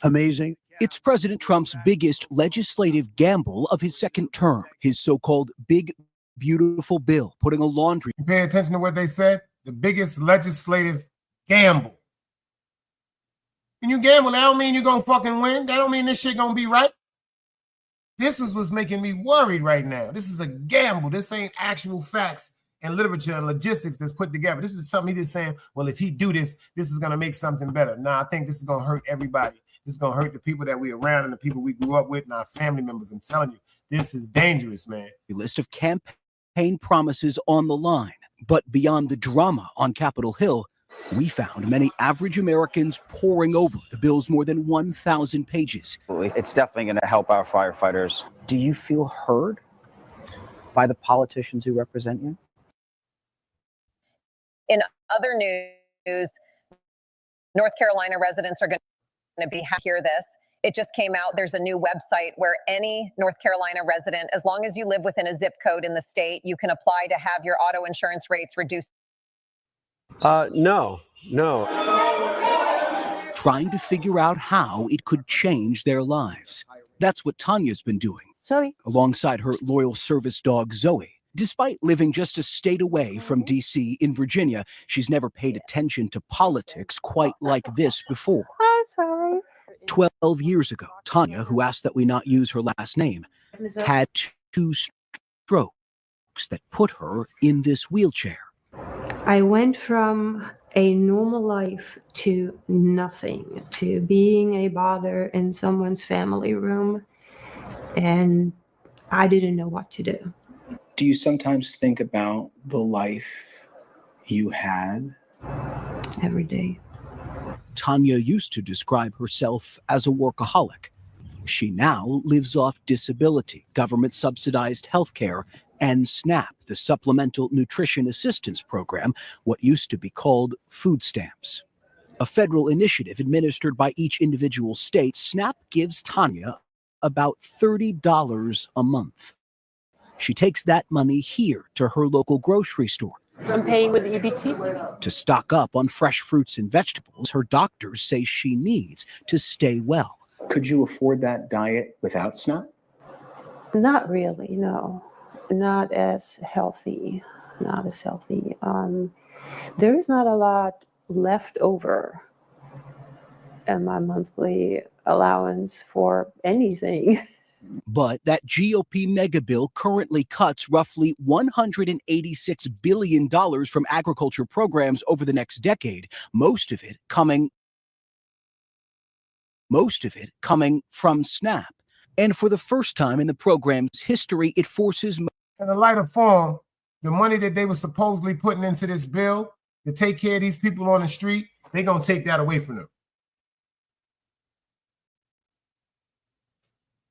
amazing. It's President Trump's biggest legislative gamble of his second term, his so-called Big Beautiful Bill, putting a laundry. Pay attention to what they said. The biggest legislative gamble. When you gamble, that don't mean you're gonna fucking win. That don't mean this shit gonna be right. This was what's making me worried right now. This is a gamble. This ain't actual facts and literature and logistics that's put together. This is something he's just saying, well, if he do this, this is gonna make something better. Nah, I think this is gonna hurt everybody. This is going to hurt the people that we're around and the people we grew up with and our family members. I'm telling you, this is dangerous, man. A list of campaign promises on the line. But beyond the drama on Capitol Hill, we found many average Americans poring over the bill's more than 1,000 pages. It's definitely going to help our firefighters. Do you feel heard by the politicians who represent you? In other news, North Carolina residents are going to be happy to hear this. It just came out. There's a new website where any North Carolina resident, as long as you live within a zip code in the state, you can apply to have your auto insurance rates reduced. No. Trying to figure out how it could change their lives. That's what Tanya's been doing. Zoe. Alongside her loyal service dog, Zoe. Despite living just a state away from D.C. in Virginia, she's never paid attention to politics quite like this before. I'm sorry. 12 years ago, Tanya, who asked that we not use her last name, had 2 strokes that put her in this wheelchair. I went from a normal life to nothing, to being a bother in someone's family room. And I didn't know what to do. Do you sometimes think about the life you had? Every day. Tanya used to describe herself as a workaholic. She now lives off disability, government-subsidized health care, and SNAP, the Supplemental Nutrition Assistance Program, what used to be called food stamps. A federal initiative administered by each individual state, SNAP gives Tanya about $30 a month. She takes that money here to her local grocery store. I'm paying with EBT. To stock up on fresh fruits and vegetables her doctors say she needs to stay well. Could you afford that diet without SNAP? Not really, no. Not as healthy. Not as healthy. There is not a lot left over in my monthly allowance for anything. But that GOP mega bill currently cuts roughly $186 billion from agriculture programs over the next decade, most of it coming from SNAP. And for the first time in the program's history, it forces... In a lighter form, the money that they were supposedly putting into this bill to take care of these people on the street, they're going to take that away from them.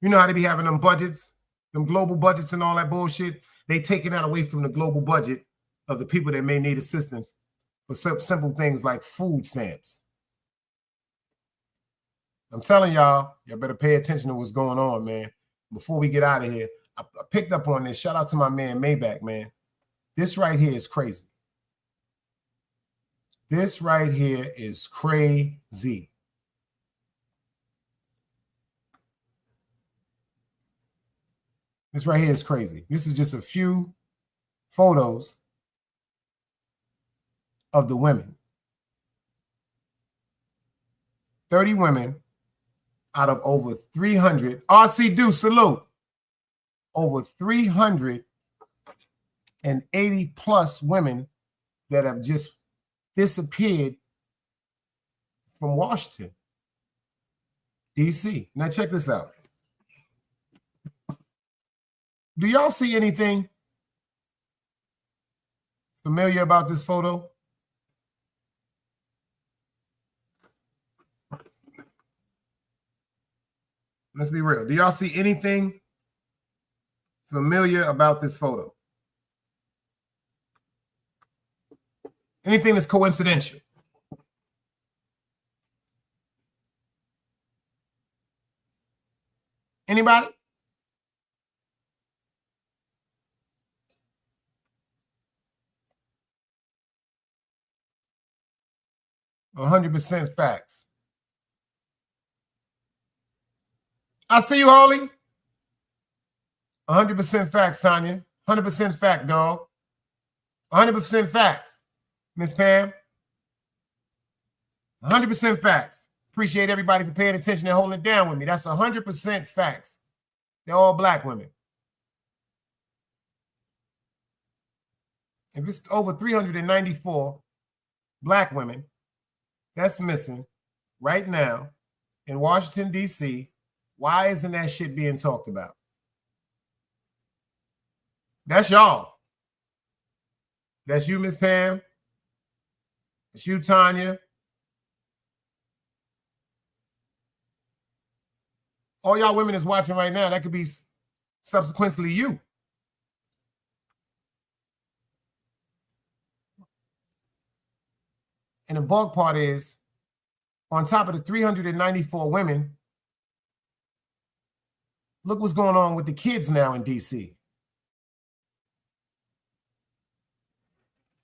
You know how they be having them budgets, them global budgets and all that bullshit? They taking that away from the global budget of the people that may need assistance for simple things like food stamps. I'm telling y'all better pay attention to what's going on, man. Before we get out of here, I picked up on this. Shout out to my man Maybach, man. This right here is crazy. This right here is crazy. This right here is crazy. This is just a few photos of the women. 30 women out of over 300. RC Do, salute. Over 380 plus women that have just disappeared from Washington, D.C. Now check this out. Do y'all see anything familiar about this photo? Let's be real. Do y'all see anything familiar about this photo? Anything that's coincidental? Anybody? A 100% facts. I see you, Holly. 100% facts, Tanya. 100% fact, dog. 100% facts, Miss Pam. 100% facts. Appreciate everybody for paying attention and holding it down with me. That's 100% facts. They're all black women. If it's over 394 black women that's missing right now in Washington, D.C., why isn't that shit being talked about? That's y'all. That's you, Miss Pam. That's you, Tanya. All y'all women is watching right now, that could be subsequently you. And the bug part is, on top of the 394 women, look what's going on with the kids now in D.C.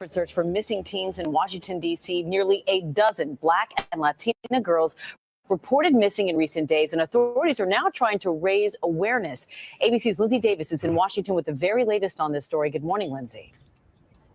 Search for missing teens in Washington, D.C. Nearly a dozen Black and Latina girls reported missing in recent days, and authorities are now trying to raise awareness. ABC's Lindsay Davis is in Washington with the very latest on this story. Good morning, Lindsay.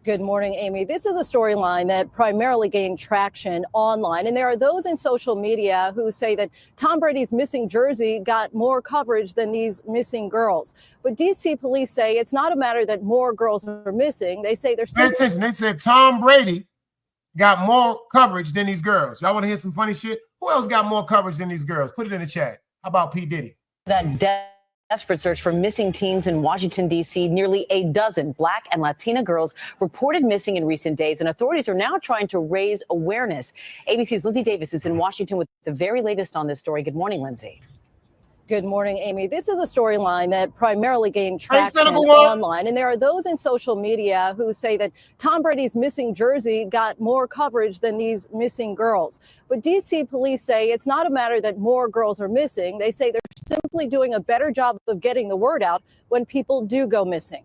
Good morning, Amy. This is a storyline that primarily gained traction online, and there are those in social media who say that Tom Brady's missing jersey got more coverage than these missing girls. But D.C. police say it's not a matter that more girls are missing. They say they're... Pay attention. They said Tom Brady got more coverage than these girls? Y'all want to hear some funny shit? Who else got more coverage than these girls? Put it in the chat. How about P. Diddy? That desperate search for missing teens in Washington, D.C., nearly a dozen Black and Latina girls reported missing in recent days, and authorities are now trying to raise awareness. ABC's Lindsay Davis is in Washington with the very latest on this story. Good morning, Lindsay. Good morning, Amy. This is a storyline that primarily gained traction online, and there are those in social media who say that Tom Brady's missing jersey got more coverage than these missing girls. But D.C. police say it's not a matter that more girls are missing. They say they're simply doing a better job of getting the word out when people do go missing.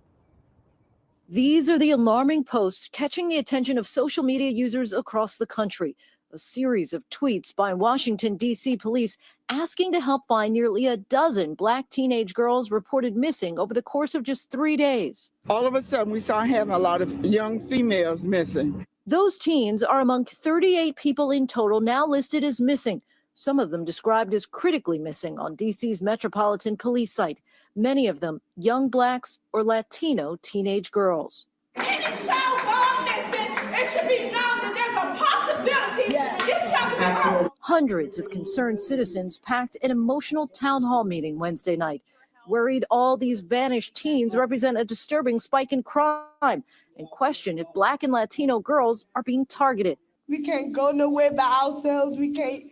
These are the alarming posts catching the attention of social media users across the country. A series of tweets by Washington, D.C. police asking to help find nearly a dozen Black teenage girls reported missing over the course of just 3 days. All of a sudden, we started having a lot of young females missing. Those teens are among 38 people in total now listed as missing, some of them described as critically missing on D.C.'s Metropolitan Police site, many of them young Blacks or Latino teenage girls. Any child born missing, it should be known that there's a possibility this child could be wrong. Hundreds of concerned citizens packed an emotional town hall meeting Wednesday night, worried all these vanished teens represent a disturbing spike in crime, and questioned if Black and Latino girls are being targeted. We can't go nowhere by ourselves. We can't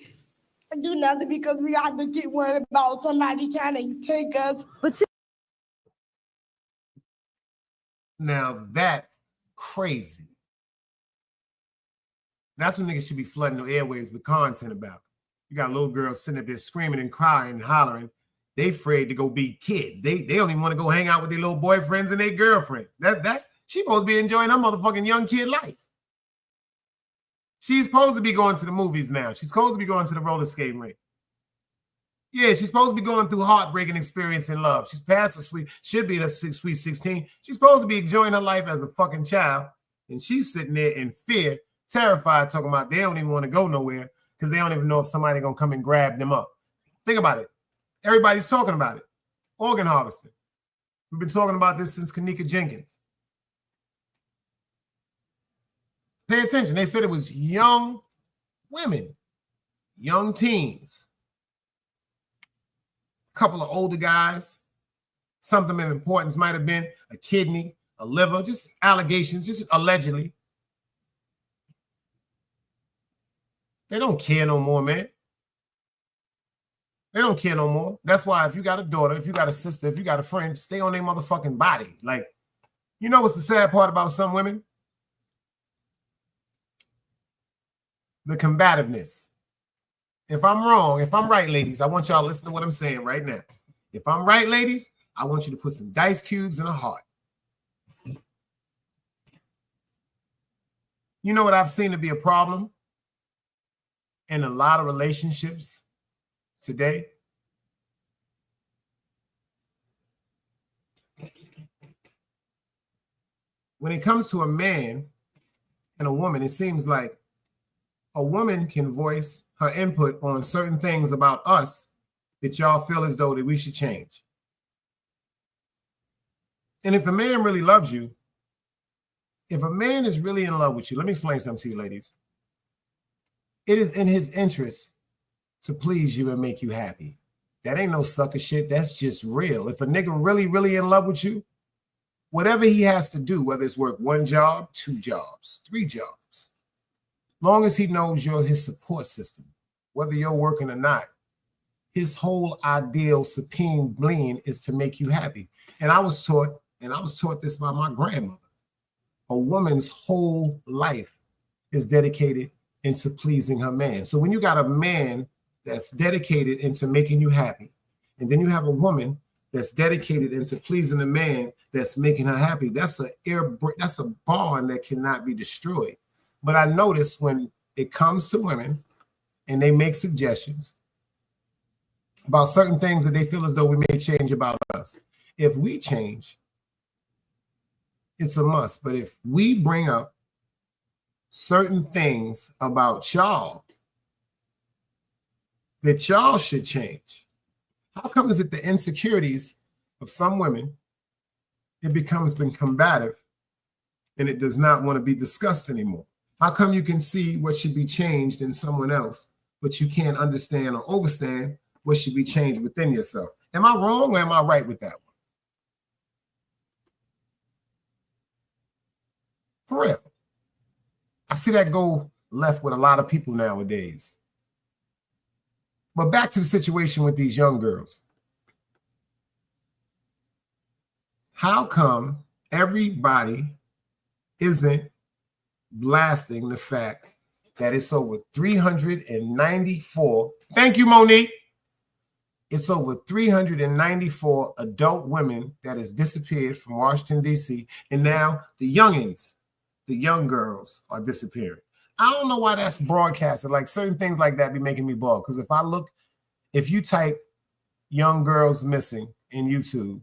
do nothing because we have to get worried about somebody trying to take us. But now that's crazy. That's what niggas should be flooding the airwaves with content about. You got little girls sitting up there screaming and crying and hollering. They afraid to go be kids. They don't even want to go hang out with their little boyfriends and their girlfriends. That's she supposed to be enjoying her motherfucking young kid life. She's supposed to be going to the movies now. She's supposed to be going to the roller skating rink. Yeah, she's supposed to be going through heartbreaking experience in love. She's past the should be the sweet 16. She's supposed to be enjoying her life as a fucking child. And she's sitting there in fear, terrified, talking about they don't even want to go nowhere because they don't even know if somebody gonna come and grab them up. Think about it. Everybody's talking about it. Organ harvesting. We've been talking about this since Kanika Jenkins. Pay attention. They said it was young women, young teens, a couple of older guys. Something of importance might have been a kidney, a liver, just allegations, just allegedly. They don't care no more, man. They don't care no more. That's why if you got a daughter, if you got a sister, if you got a friend, stay on their motherfucking body. Like, you know what's the sad part about some women? The combativeness. If I'm wrong, if I'm right, ladies, I want y'all to listen to what I'm saying right now. If I'm right, ladies, I want you to put some dice cubes in a heart. You know what I've seen to be a problem in a lot of relationships today? When it comes to a man and a woman, it seems like a woman can voice her input on certain things about us that y'all feel as though that we should change. And if a man really loves you, if a man is really in love with you, let me explain something to you, ladies. It is in his interest to please you and make you happy. That ain't no sucker shit. That's just real. If a nigga really, really in love with you, whatever he has to do, whether it's work 1 job, 2 jobs, 3 jobs, long as he knows you're his support system, whether you're working or not, his whole ideal supreme being is to make you happy. And I was taught this by my grandmother. A woman's whole life is dedicated into pleasing her man. So when you got a man that's dedicated into making you happy, and then you have a woman that's dedicated into pleasing a man that's making her happy, that's a bond that cannot be destroyed. But I notice when it comes to women and they make suggestions about certain things that they feel as though we may change about us, if we change, it's a must. But if we bring up certain things about y'all that y'all should change, how come is it the insecurities of some women, it becomes been combative and it does not want to be discussed anymore? How come you can see what should be changed in someone else, but you can't understand or understand what should be changed within yourself? Am I wrong or am I right with that one? For real. I see that go left with a lot of people nowadays. But back to the situation with these young girls. How come everybody isn't blasting the fact that it's over 394, thank you, Monique, it's over 394 adult women that has disappeared from Washington, D.C., and now the youngins, the young girls are disappearing. I don't know why that's broadcasted. Like certain things like that be making me bald. Because if you type young girls missing in YouTube,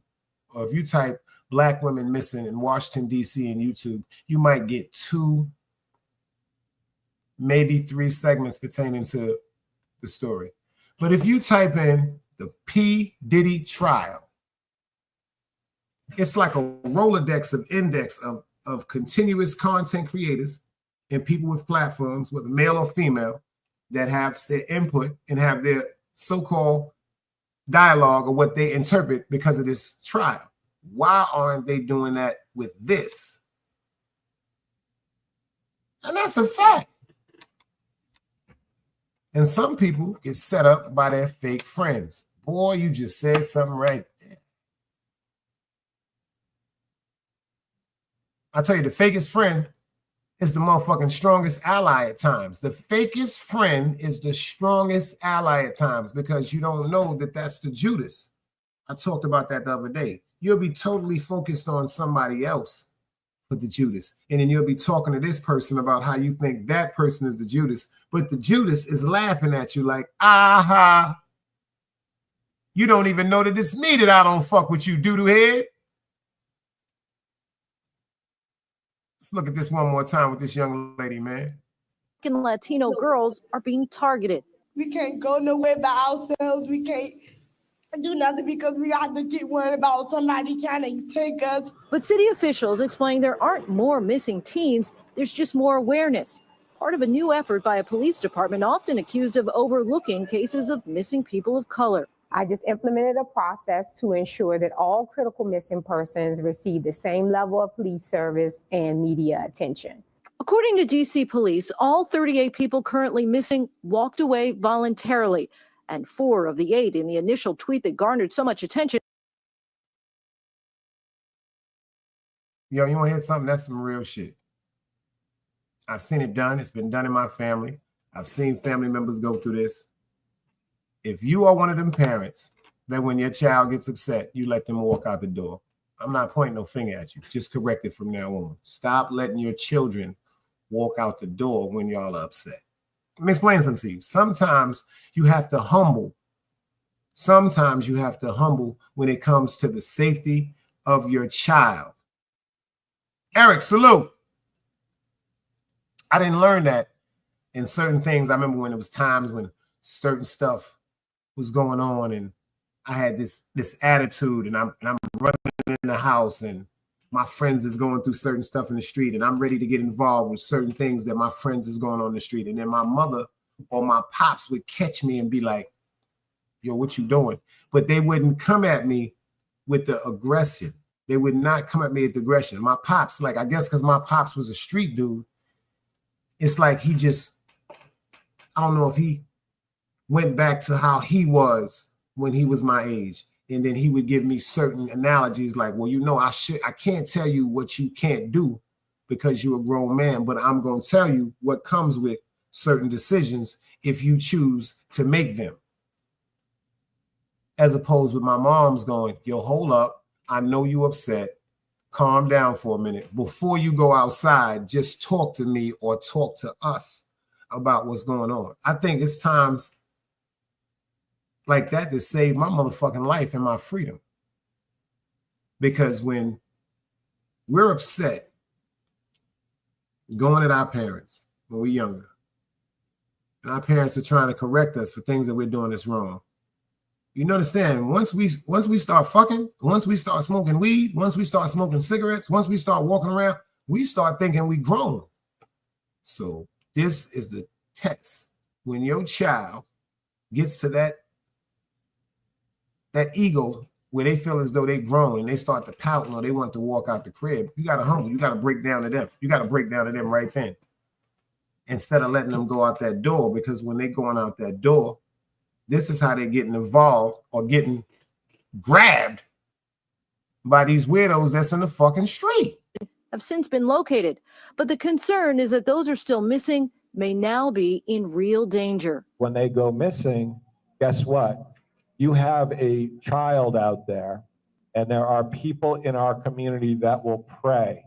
or if you type Black women missing in Washington, D.C. in YouTube, you might get 2, maybe 3 segments pertaining to the story. But if you type in the P. Diddy trial, it's like a Rolodex of index of continuous content creators and people with platforms, whether male or female, that have their input and have their so-called dialogue or what they interpret because of this trial. Why aren't they doing that with this? And that's a fact. And some people get set up by their fake friends. Boy, you just said something right there. I tell you, the fakest friend is the motherfucking strongest ally at times. The fakest friend is the strongest ally at times because you don't know that that's the Judas. I talked about that the other day. You'll be totally focused on somebody else for the Judas. And then you'll be talking to this person about how you think that person is the Judas. But the Judas is laughing at you like, aha. You don't even know that it's me that I don't fuck with you, doo-doo head. Let's look at this one more time with this young lady, man. Latino girls are being targeted. We can't go nowhere by ourselves. We can't do nothing because we have to get worried about somebody trying to take us. But city officials explain there aren't more missing teens, there's just more awareness. Part of a new effort by a police department often accused of overlooking cases of missing people of color. I just implemented a process to ensure that all critical missing persons receive the same level of police service and media attention. According to DC police, all 38 people currently missing walked away voluntarily, and 4 of the 8 in the initial tweet that garnered so much attention. Yo, you want to hear something? That's some real shit. I've seen it done. It's been done in my family. I've seen family members go through this. If you are one of them parents that when your child gets upset, you let them walk out the door, I'm not pointing no finger at you. Just correct it from now on. Stop letting your children walk out the door when y'all are upset. Let me explain something to you. Sometimes you have to humble. Sometimes you have to humble when it comes to the safety of your child. Eric, salute. I didn't learn that in certain things. I remember when it was times when certain stuff was going on and I had this attitude and I'm running in the house and my friends is going through certain stuff in the street and I'm ready to get involved with certain things that my friends is going on in the street. And then my mother or my pops would catch me and be like, yo, what you doing? But they wouldn't come at me with the aggression. They would not come at me with the aggression. My pops, like, I guess because my pops was a street dude, it's like he just, I don't know if he went back to how he was when he was my age. And then he would give me certain analogies like, well, you know, I can't tell you what you can't do because you're a grown man, but I'm going to tell you what comes with certain decisions if you choose to make them. As opposed with my mom's going, yo, hold up. I know you upset. Calm down for a minute. Before you go outside, just talk to me or talk to us about what's going on. I think it's times like that to save my motherfucking life and my freedom. Because when we're upset going at our parents when we're younger, and our parents are trying to correct us for things that we're doing that's wrong, you understand, once we start fucking, once we start smoking weed, once we start smoking cigarettes, once we start walking around, we start thinking we grown. So this is the test. When your child gets to that ego where they feel as though they grown and they start to pout or they want to walk out the crib, you got to humble. You got to break down to them. You got to break down to them right then, instead of letting them go out that door. Because when they're going out that door, this is how they're getting involved or getting grabbed by these weirdos that's in the fucking street. Have since been located, but the concern is that those are still missing may now be in real danger. When they go missing, guess what? You have a child out there, and there are people in our community that will prey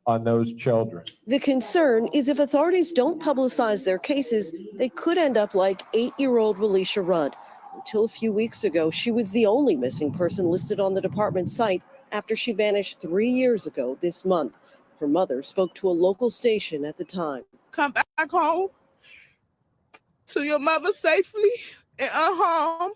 on those children. The concern is if authorities don't publicize their cases, they could end up like 8-year-old Relisha Rudd. Until a few weeks ago, she was the only missing person listed on the department site after she vanished 3 years ago this month. Her mother spoke to a local station at the time. Come back home to your mother safely and unharmed.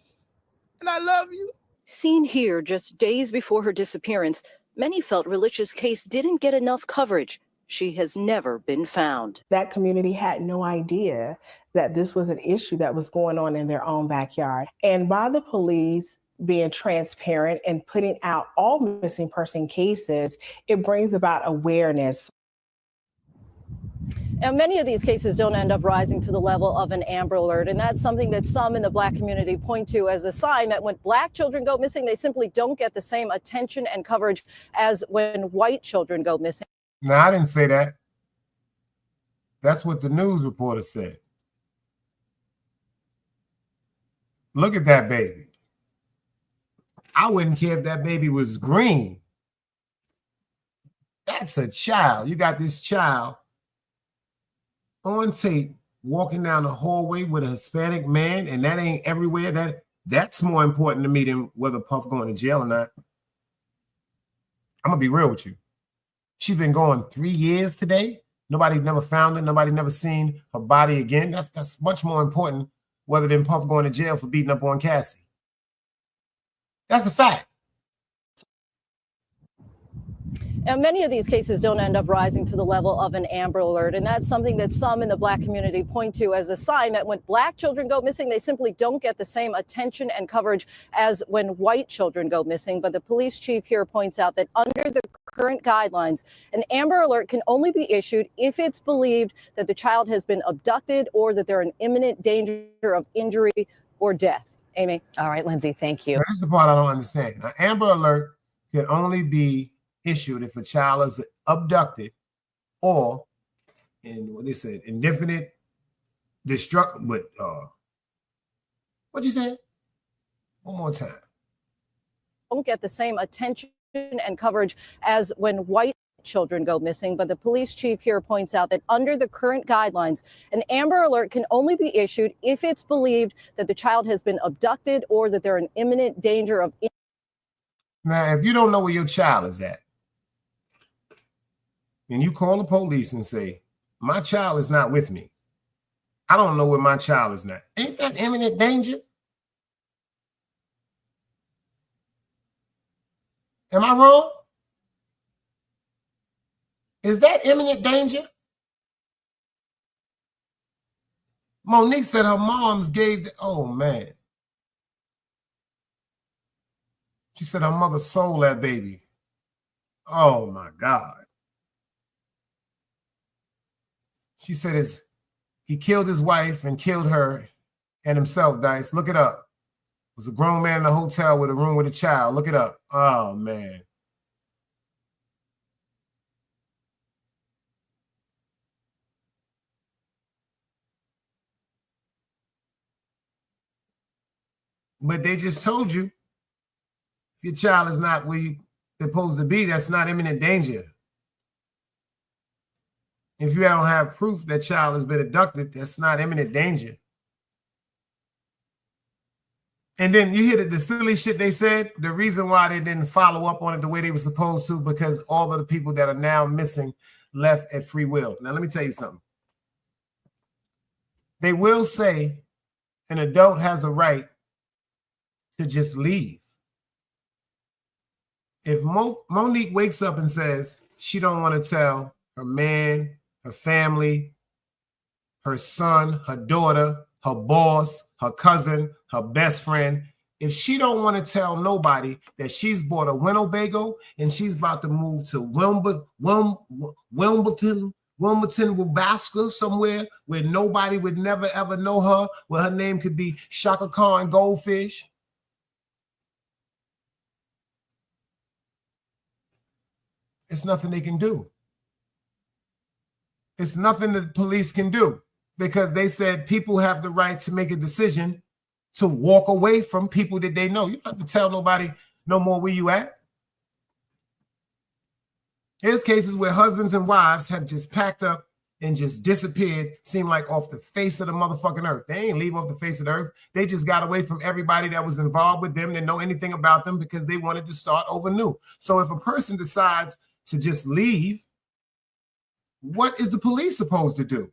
And I love you. Seen here just days before her disappearance, many felt Relisha's case didn't get enough coverage. She has never been found. That community had no idea that this was an issue that was going on in their own backyard. And by the police being transparent and putting out all missing person cases, it brings about awareness. Now, many of these cases don't end up rising to the level of an Amber Alert, and that's something that some in the Black community point to as a sign that when Black children go missing, they simply don't get the same attention and coverage as when white children go missing. No, I didn't say that. That's what the news reporter said. Look at that baby. I wouldn't care if that baby was green. That's a child. You got this child on tape walking down the hallway with a Hispanic man, and that ain't everywhere. That's more important to me than whether Puff going to jail or not. I'm gonna be real with you. She's been gone 3 years today. Nobody never found her. Nobody never seen her body again. That's much more important whether than Puff going to jail for beating up on Cassie. That's a fact. Now, many of these cases don't end up rising to the level of an Amber Alert, and that's something that some in the Black community point to as a sign that when Black children go missing, they simply don't get the same attention and coverage as when white children go missing. But the police chief here points out that under the current guidelines, an Amber Alert can only be issued if it's believed that the child has been abducted or that they're in imminent danger of injury or death. Amy. All right, Lindsay, thank you. Here's the part I don't understand. An Amber Alert can only be issued if a child is abducted or, in what they said, indefinite destruct. But what'd you say? One more time. Don't get the same attention and coverage as when white children go missing. But the police chief here points out that under the current guidelines, an Amber Alert can only be issued if it's believed that the child has been abducted or that they're in imminent danger of. Now, if you don't know where your child is at, and you call the police and say, my child is not with me, I don't know where my child is not. Ain't that imminent danger? Am I wrong? Is that imminent danger? Monique said her mom's gave oh man. She said her mother sold that baby. Oh my God. She said he killed his wife and killed her and himself, Dice. Look it up. It was a grown man in a hotel with a room with a child. Look it up. Oh, man. But they just told you, if your child is not where you're supposed to be, that's not imminent danger. If you don't have proof that child has been abducted, that's not imminent danger. And then you hear the silly shit they said. The reason why they didn't follow up on it the way they were supposed to, because all of the people that are now missing left at free will. Now, let me tell you something. They will say an adult has a right to just leave. If Monique wakes up and says she don't want to tell her man, her family, her son, her daughter, her boss, her cousin, her best friend, if she don't want to tell nobody that she's bought a Winnebago and she's about to move to Wilmington, Nebraska, somewhere where nobody would never ever know her, where her name could be Shaka Khan Goldfish, it's nothing they can do. It's nothing that the police can do, because they said people have the right to make a decision to walk away from people that they know. You don't have to tell nobody no more where you at. Here's cases where husbands and wives have just packed up and just disappeared, seem like off the face of the motherfucking earth. They ain't leave off the face of the earth. They just got away from everybody that was involved with them, didn't know anything about them, because they wanted to start over new. So if a person decides to just leave, what is the police supposed to do?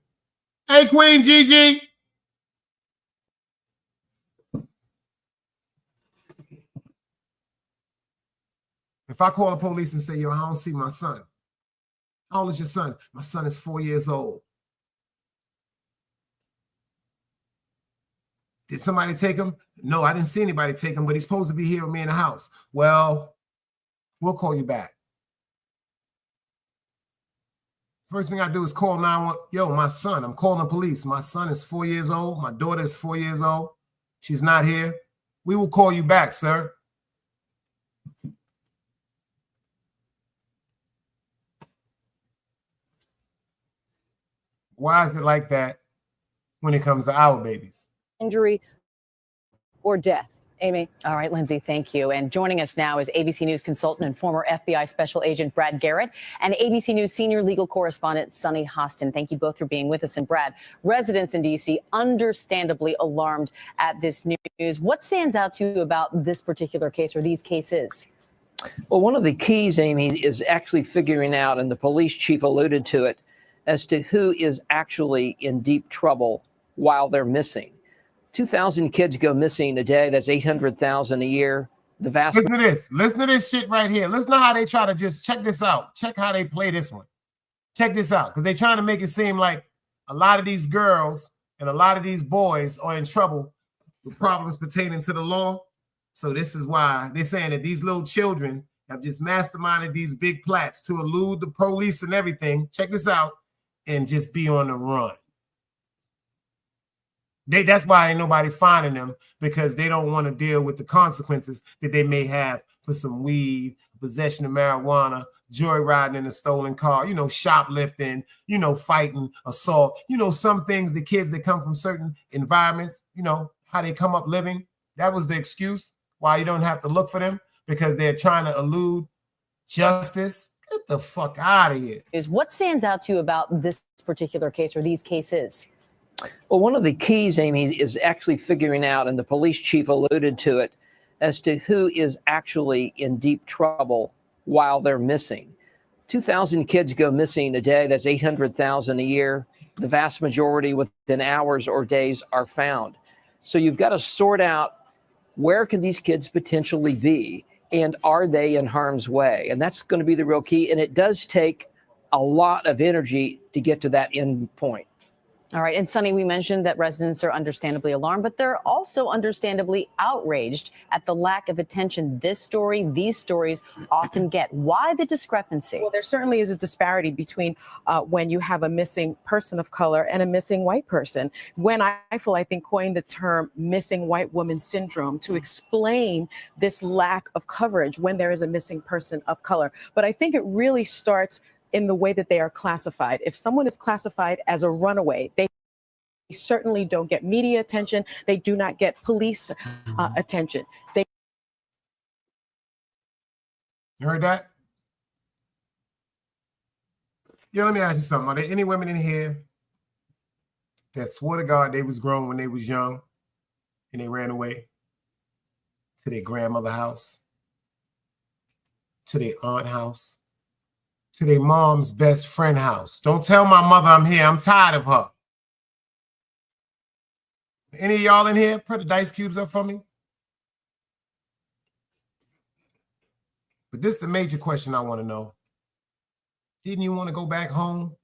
Hey, Queen Gigi. If I call the police and say, yo, I don't see my son. How old is your son? My son is 4 years old. Did somebody take him? No, I didn't see anybody take him, but he's supposed to be here with me in the house. Well, we'll call you back. First thing I do is call 911. Yo, my son, I'm calling the police. My son is 4 years old. My daughter is 4 years old. She's not here. We will call you back, sir. Why is it like that when it comes to our babies? Injury or death. Amy. All right, Lindsay, thank you. And joining us now is ABC News consultant and former FBI Special Agent Brad Garrett and ABC News senior legal correspondent Sunny Hostin. Thank you both for being with us. And Brad, residents in D.C. understandably alarmed at this news. What stands out to you about this particular case or these cases? Well, one of the keys, Amy, is actually figuring out, and the police chief alluded to it, as to who is actually in deep trouble while they're missing. 2,000 kids go missing a day. That's 800,000 a year. The vast. Listen to this. Listen to this shit right here. Listen to how they try to just check this out. Check how they play this one. Check this out, because they're trying to make it seem like a lot of these girls and a lot of these boys are in trouble with problems pertaining to the law. So this is why they're saying that these little children have just masterminded these big plats to elude the police and everything. Check this out. And just be on the run. That's why ain't nobody finding them, because they don't want to deal with the consequences that they may have for some weed, possession of marijuana, joyriding in a stolen car, shoplifting, fighting, assault, some things, the kids that come from certain environments, how they come up living. That was the excuse why you don't have to look for them, because they're trying to elude justice. Get the fuck out of here. Is what stands out to you about this particular case or these cases? Well, one of the keys, Amy, is actually figuring out, and the police chief alluded to it, as to who is actually in deep trouble while they're missing. 2,000 kids go missing a day. That's 800,000 a year. The vast majority within hours or days are found. So you've got to sort out, where can these kids potentially be? And are they in harm's way? And that's going to be the real key. And it does take a lot of energy to get to that end point. All right. And Sunny, we mentioned that residents are understandably alarmed, but they're also understandably outraged at the lack of attention these stories often get. Why the discrepancy? Well, there certainly is a disparity between when you have a missing person of color and a missing white person. Gwen Ifill, I think, coined the term missing white woman syndrome to explain this lack of coverage when there is a missing person of color. But I think it really starts in the way that they are classified. If someone is classified as a runaway, they certainly don't get media attention. They do not get police attention. You heard that? Yeah, let me ask you something. Are there any women in here that swore to God they was grown when they was young and they ran away to their grandmother's house, to their aunt's house, to their mom's best friend house? Don't tell my mother I'm here. I'm tired of her. Any of y'all in here? Put the dice cubes up for me. But this is the major question I want to know. Didn't you want to go back home?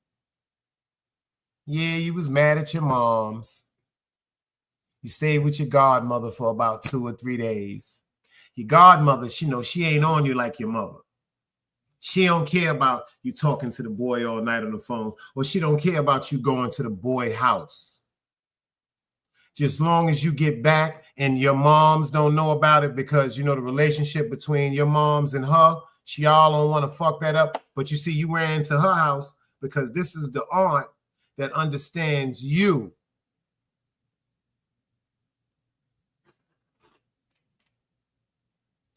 Yeah, you was mad at your moms. You stayed with your godmother for about 2 or 3 days. Your godmother, she ain't on you like your mother. She don't care about you talking to the boy all night on the phone, or she don't care about you going to the boy house. Just long as you get back and your moms don't know about it, because the relationship between your moms and her, she all don't want to fuck that up. But you see, you ran to her house because this is the aunt that understands you.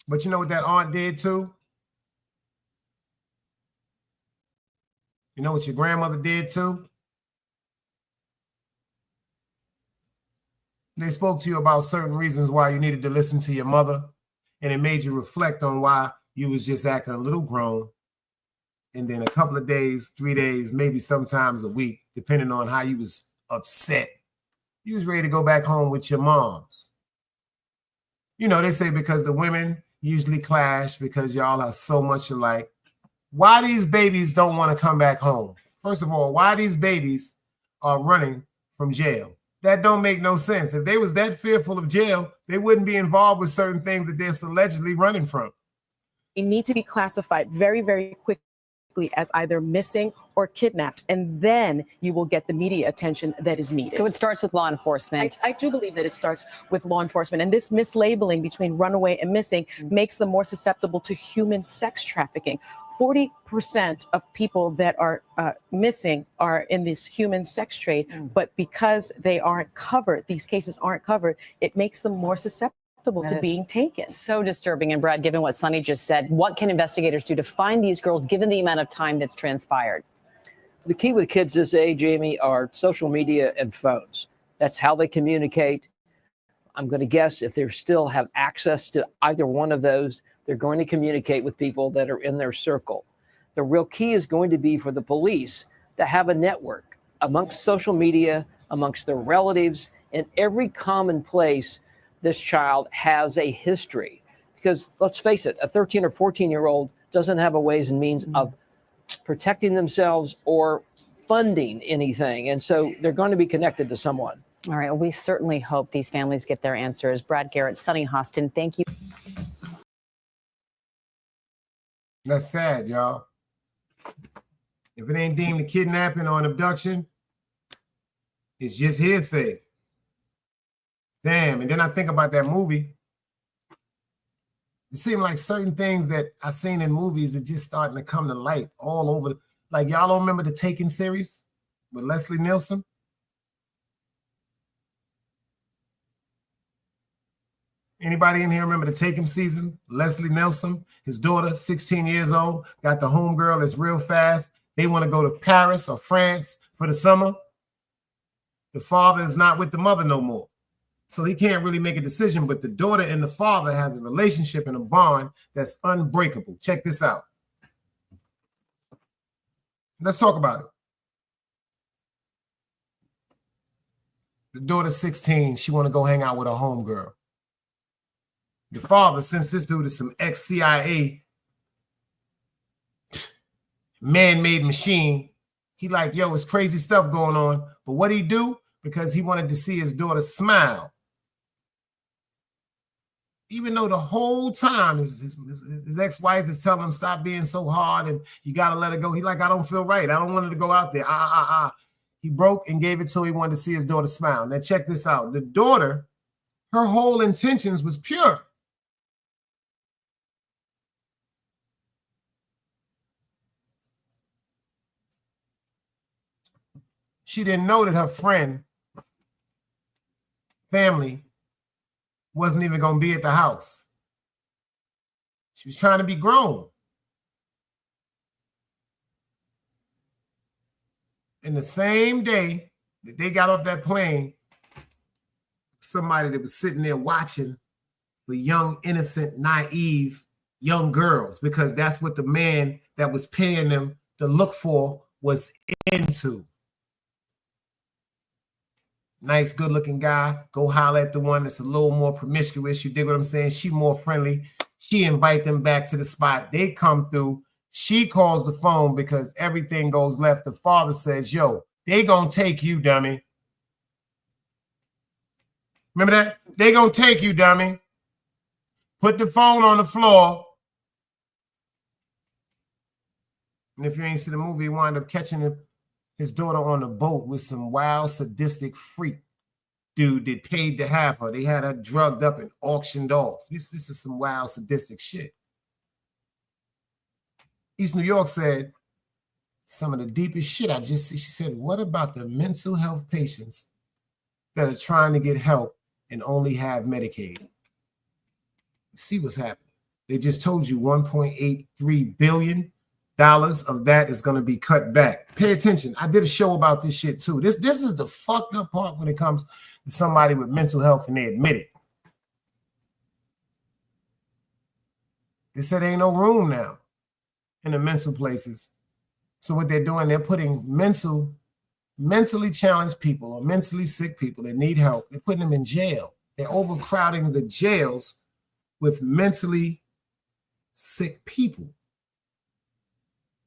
But you know what that aunt did too? You know what your grandmother did too? They spoke to you about certain reasons why you needed to listen to your mother, and it made you reflect on why you was just acting a little grown. And then a couple of days, 3 days, maybe sometimes a week, depending on how you was upset, you was ready to go back home with your moms. They say because the women usually clash because y'all are so much alike. Why these babies don't want to come back home? First of all, why these babies are running from jail? That don't make no sense. If they was that fearful of jail, they wouldn't be involved with certain things that they're allegedly running from. They need to be classified very, very quickly as either missing or kidnapped, and then you will get the media attention that is needed. So it starts with law enforcement. I do believe that it starts with law enforcement, and this mislabeling between runaway and missing makes them more susceptible to human sex trafficking. 40% of people that are missing are in this human sex trade, but because they aren't covered, these cases aren't covered, it makes them more susceptible to being taken. So disturbing. And Brad, given what Sonny just said, what can investigators do to find these girls given the amount of time that's transpired? The key with kids this age, Amy, are social media and phones. That's how they communicate. I'm going to guess if they still have access to either one of those, they're going to communicate with people that are in their circle. The real key is going to be for the police to have a network amongst social media, amongst their relatives, in every common place this child has a history. Because let's face it, a 13 or 14-year-old doesn't have a ways and means of protecting themselves or funding anything. And so they're going to be connected to someone. All right. Well, we certainly hope these families get their answers. Brad Garrett, Sonny Hostin, thank you. That's sad, y'all. If it ain't deemed a kidnapping or an abduction, it's just hearsay. Damn. And then I think about that movie. It seemed like certain things that I seen in movies are just starting to come to light all over. Like, y'all don't remember the Taken series with Leslie Nielsen? Anybody in here remember the Taken season? Leslie Nielsen, his daughter, 16 years old, got the homegirl that's real fast. They want to go to Paris or France for the summer. The father is not with the mother no more. So he can't really make a decision, but the daughter and the father has a relationship and a bond that's unbreakable. Check this out. Let's talk about it. The daughter's 16. She want to go hang out with her homegirl. The father, since this dude is some ex-CIA man-made machine, he like, yo, it's crazy stuff going on. But what he do? Because he wanted to see his daughter smile. Even though the whole time his ex-wife is telling him, stop being so hard and you got to let it go. He like, I don't feel right. I don't want her to go out there. He broke and gave it to her. He wanted to see his daughter smile. Now check this out. The daughter, her whole intentions was pure. She didn't know that her friend, family, wasn't even going to be at the house. She was trying to be grown. And the same day that they got off that plane, somebody that was sitting there watching for young, innocent, naive young girls, because that's what the man that was paying them to look for was into. Nice, good-looking guy. Go holler at the one that's a little more promiscuous. You dig what I'm saying? She more friendly. She invite them back to the spot. They come through. She calls the phone because everything goes left. The father says, yo, They gonna take you, dummy. Remember that? They gonna take you, dummy. Put the phone on the floor. And if you ain't see the movie, he wound up catching his daughter on a boat with some wild, sadistic freak dude that paid to have her. They had her drugged up and auctioned off. This is some wild, sadistic shit. East New York said some of the deepest shit I just see. She said, what about the mental health patients that are trying to get help and only have Medicaid? See what's happening. They just told you $1.83 billion of that is going to be cut back. Pay attention. I did a show about this shit too. This is the fucked up part when it comes to somebody with mental health and they admit it. They said there ain't no room now in the mental places. So what they're doing, they're putting mentally challenged people or mentally sick people that need help. They're putting them in jail. They're overcrowding the jails with mentally sick people.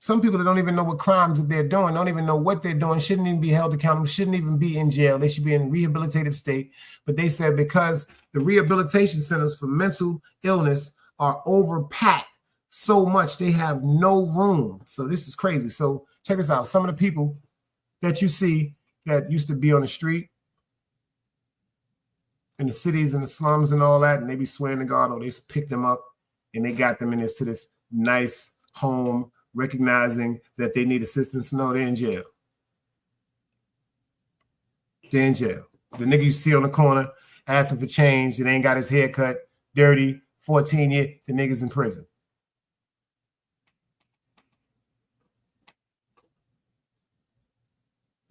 Some people that don't even know what crimes that they're doing, don't even know what they're doing, shouldn't even be held accountable, shouldn't even be in jail. They should be in a rehabilitative state. But they said because the rehabilitation centers for mental illness are overpacked so much, they have no room. So this is crazy. So check this out. Some of the people that you see that used to be on the street in the cities and the slums and all that, and they be swearing to God, or they just picked them up and they got them in to this nice home, recognizing that they need assistance. No, they're in jail. They're in jail. The nigga you see on the corner asking for change and ain't got his hair cut, dirty, 14 years, the nigga's in prison.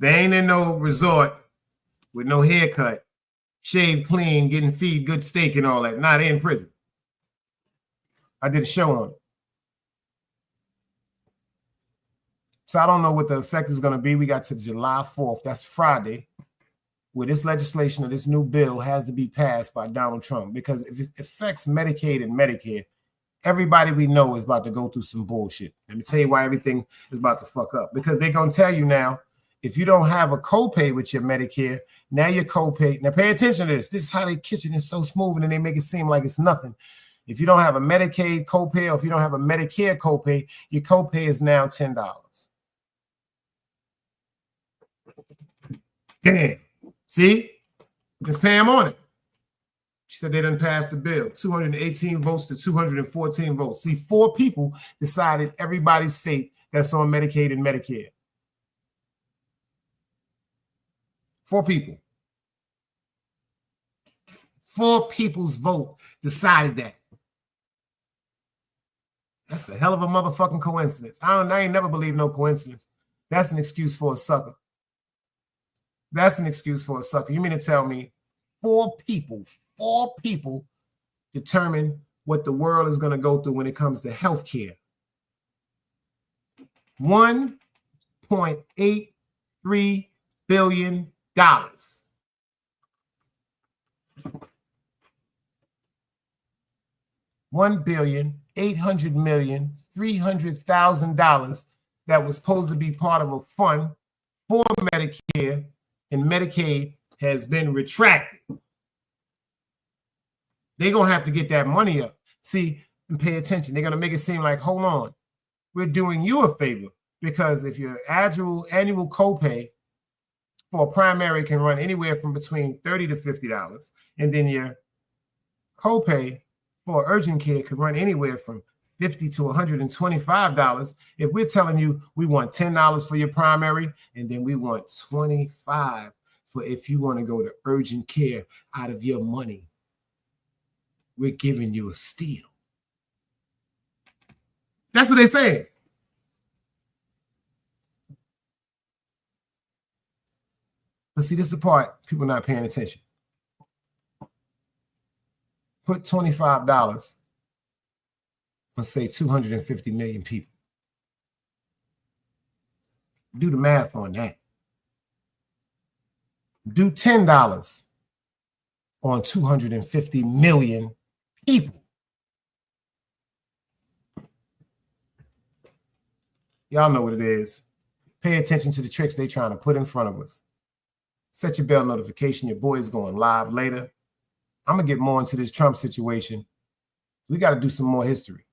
They ain't in no resort with no haircut, shaved clean, getting feed good steak and all that. Nah, they in prison. I did a show on it. So I don't know what the effect is going to be. We got to July 4th. That's Friday, where this legislation or this new bill has to be passed by Donald Trump. Because if it affects Medicaid and Medicare, everybody we know is about to go through some bullshit. Let me tell you why everything is about to fuck up. Because they're going to tell you now, if you don't have a copay with your Medicare, now your copay. Now pay attention to this. This is how they kitchen is so smooth and then they make it seem like it's nothing. If you don't have a Medicaid copay or if you don't have a Medicare copay, your copay is now $10. Damn. See? Let's pay him on it. She said they didn't pass the bill. 218 votes to 214 votes. See, 4 people decided everybody's fate that's on Medicaid and Medicare. 4 people. 4 people's vote decided that. That's a hell of a motherfucking coincidence. I ain't never believed no coincidence. That's an excuse for a sucker. That's an excuse for a sucker. You mean to tell me 4 people determine what the world is going to go through when it comes to healthcare? $1.83 billion. $1,800,300,000 that was supposed to be part of a fund for Medicare and Medicaid has been retracted. They're going to have to get that money up. See, and pay attention. They're going to make it seem like, hold on, we're doing you a favor, because if your annual copay for a primary can run anywhere from between $30 to $50, and then your copay for urgent care can run anywhere from $50 to $125. If we're telling you we want $10 for your primary, and then we want $25 for if you want to go to urgent care out of your money, we're giving you a steal. That's what they say. But see, this is the part people not paying attention. Put $25 on, say, 250 million people. Do the math on that. Do $10 on 250 million people. Y'all know what it is. pay attention to the tricks they're trying to put in front of us. Set your bell notification. Your boy is going live later. I'm going to get more into this Trump situation. We got to do some more history,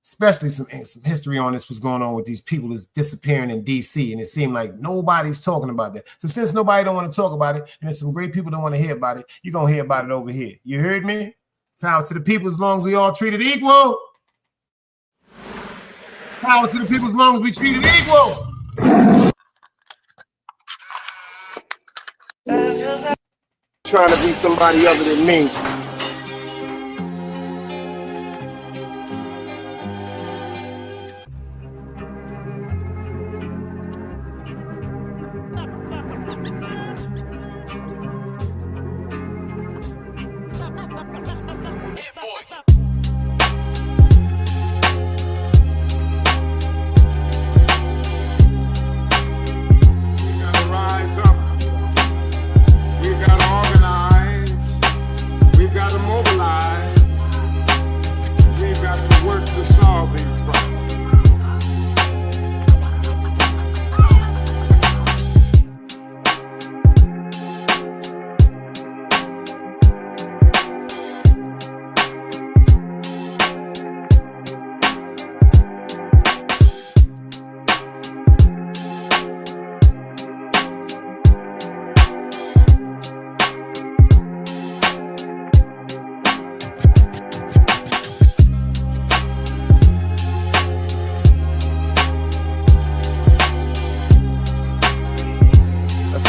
especially some history on this, what's going on with these people that's disappearing in D.C., and it seemed like nobody's talking about that. So since nobody don't want to talk about it, and there's some great people don't want to hear about it, you're going to hear about it over here. You heard me? Power to the people as long as we all treated equal. Power to the people as long as we treated equal. Trying to be somebody other than me.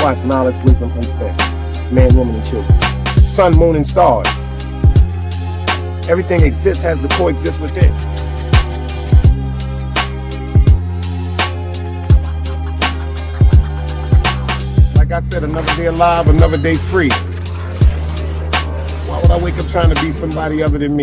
It's knowledge, wisdom, understanding. Man, woman, and children. Sun, moon, and stars. Everything exists, has to coexist within. Like I said, another day alive, another day free. Why would I wake up trying to be somebody other than me?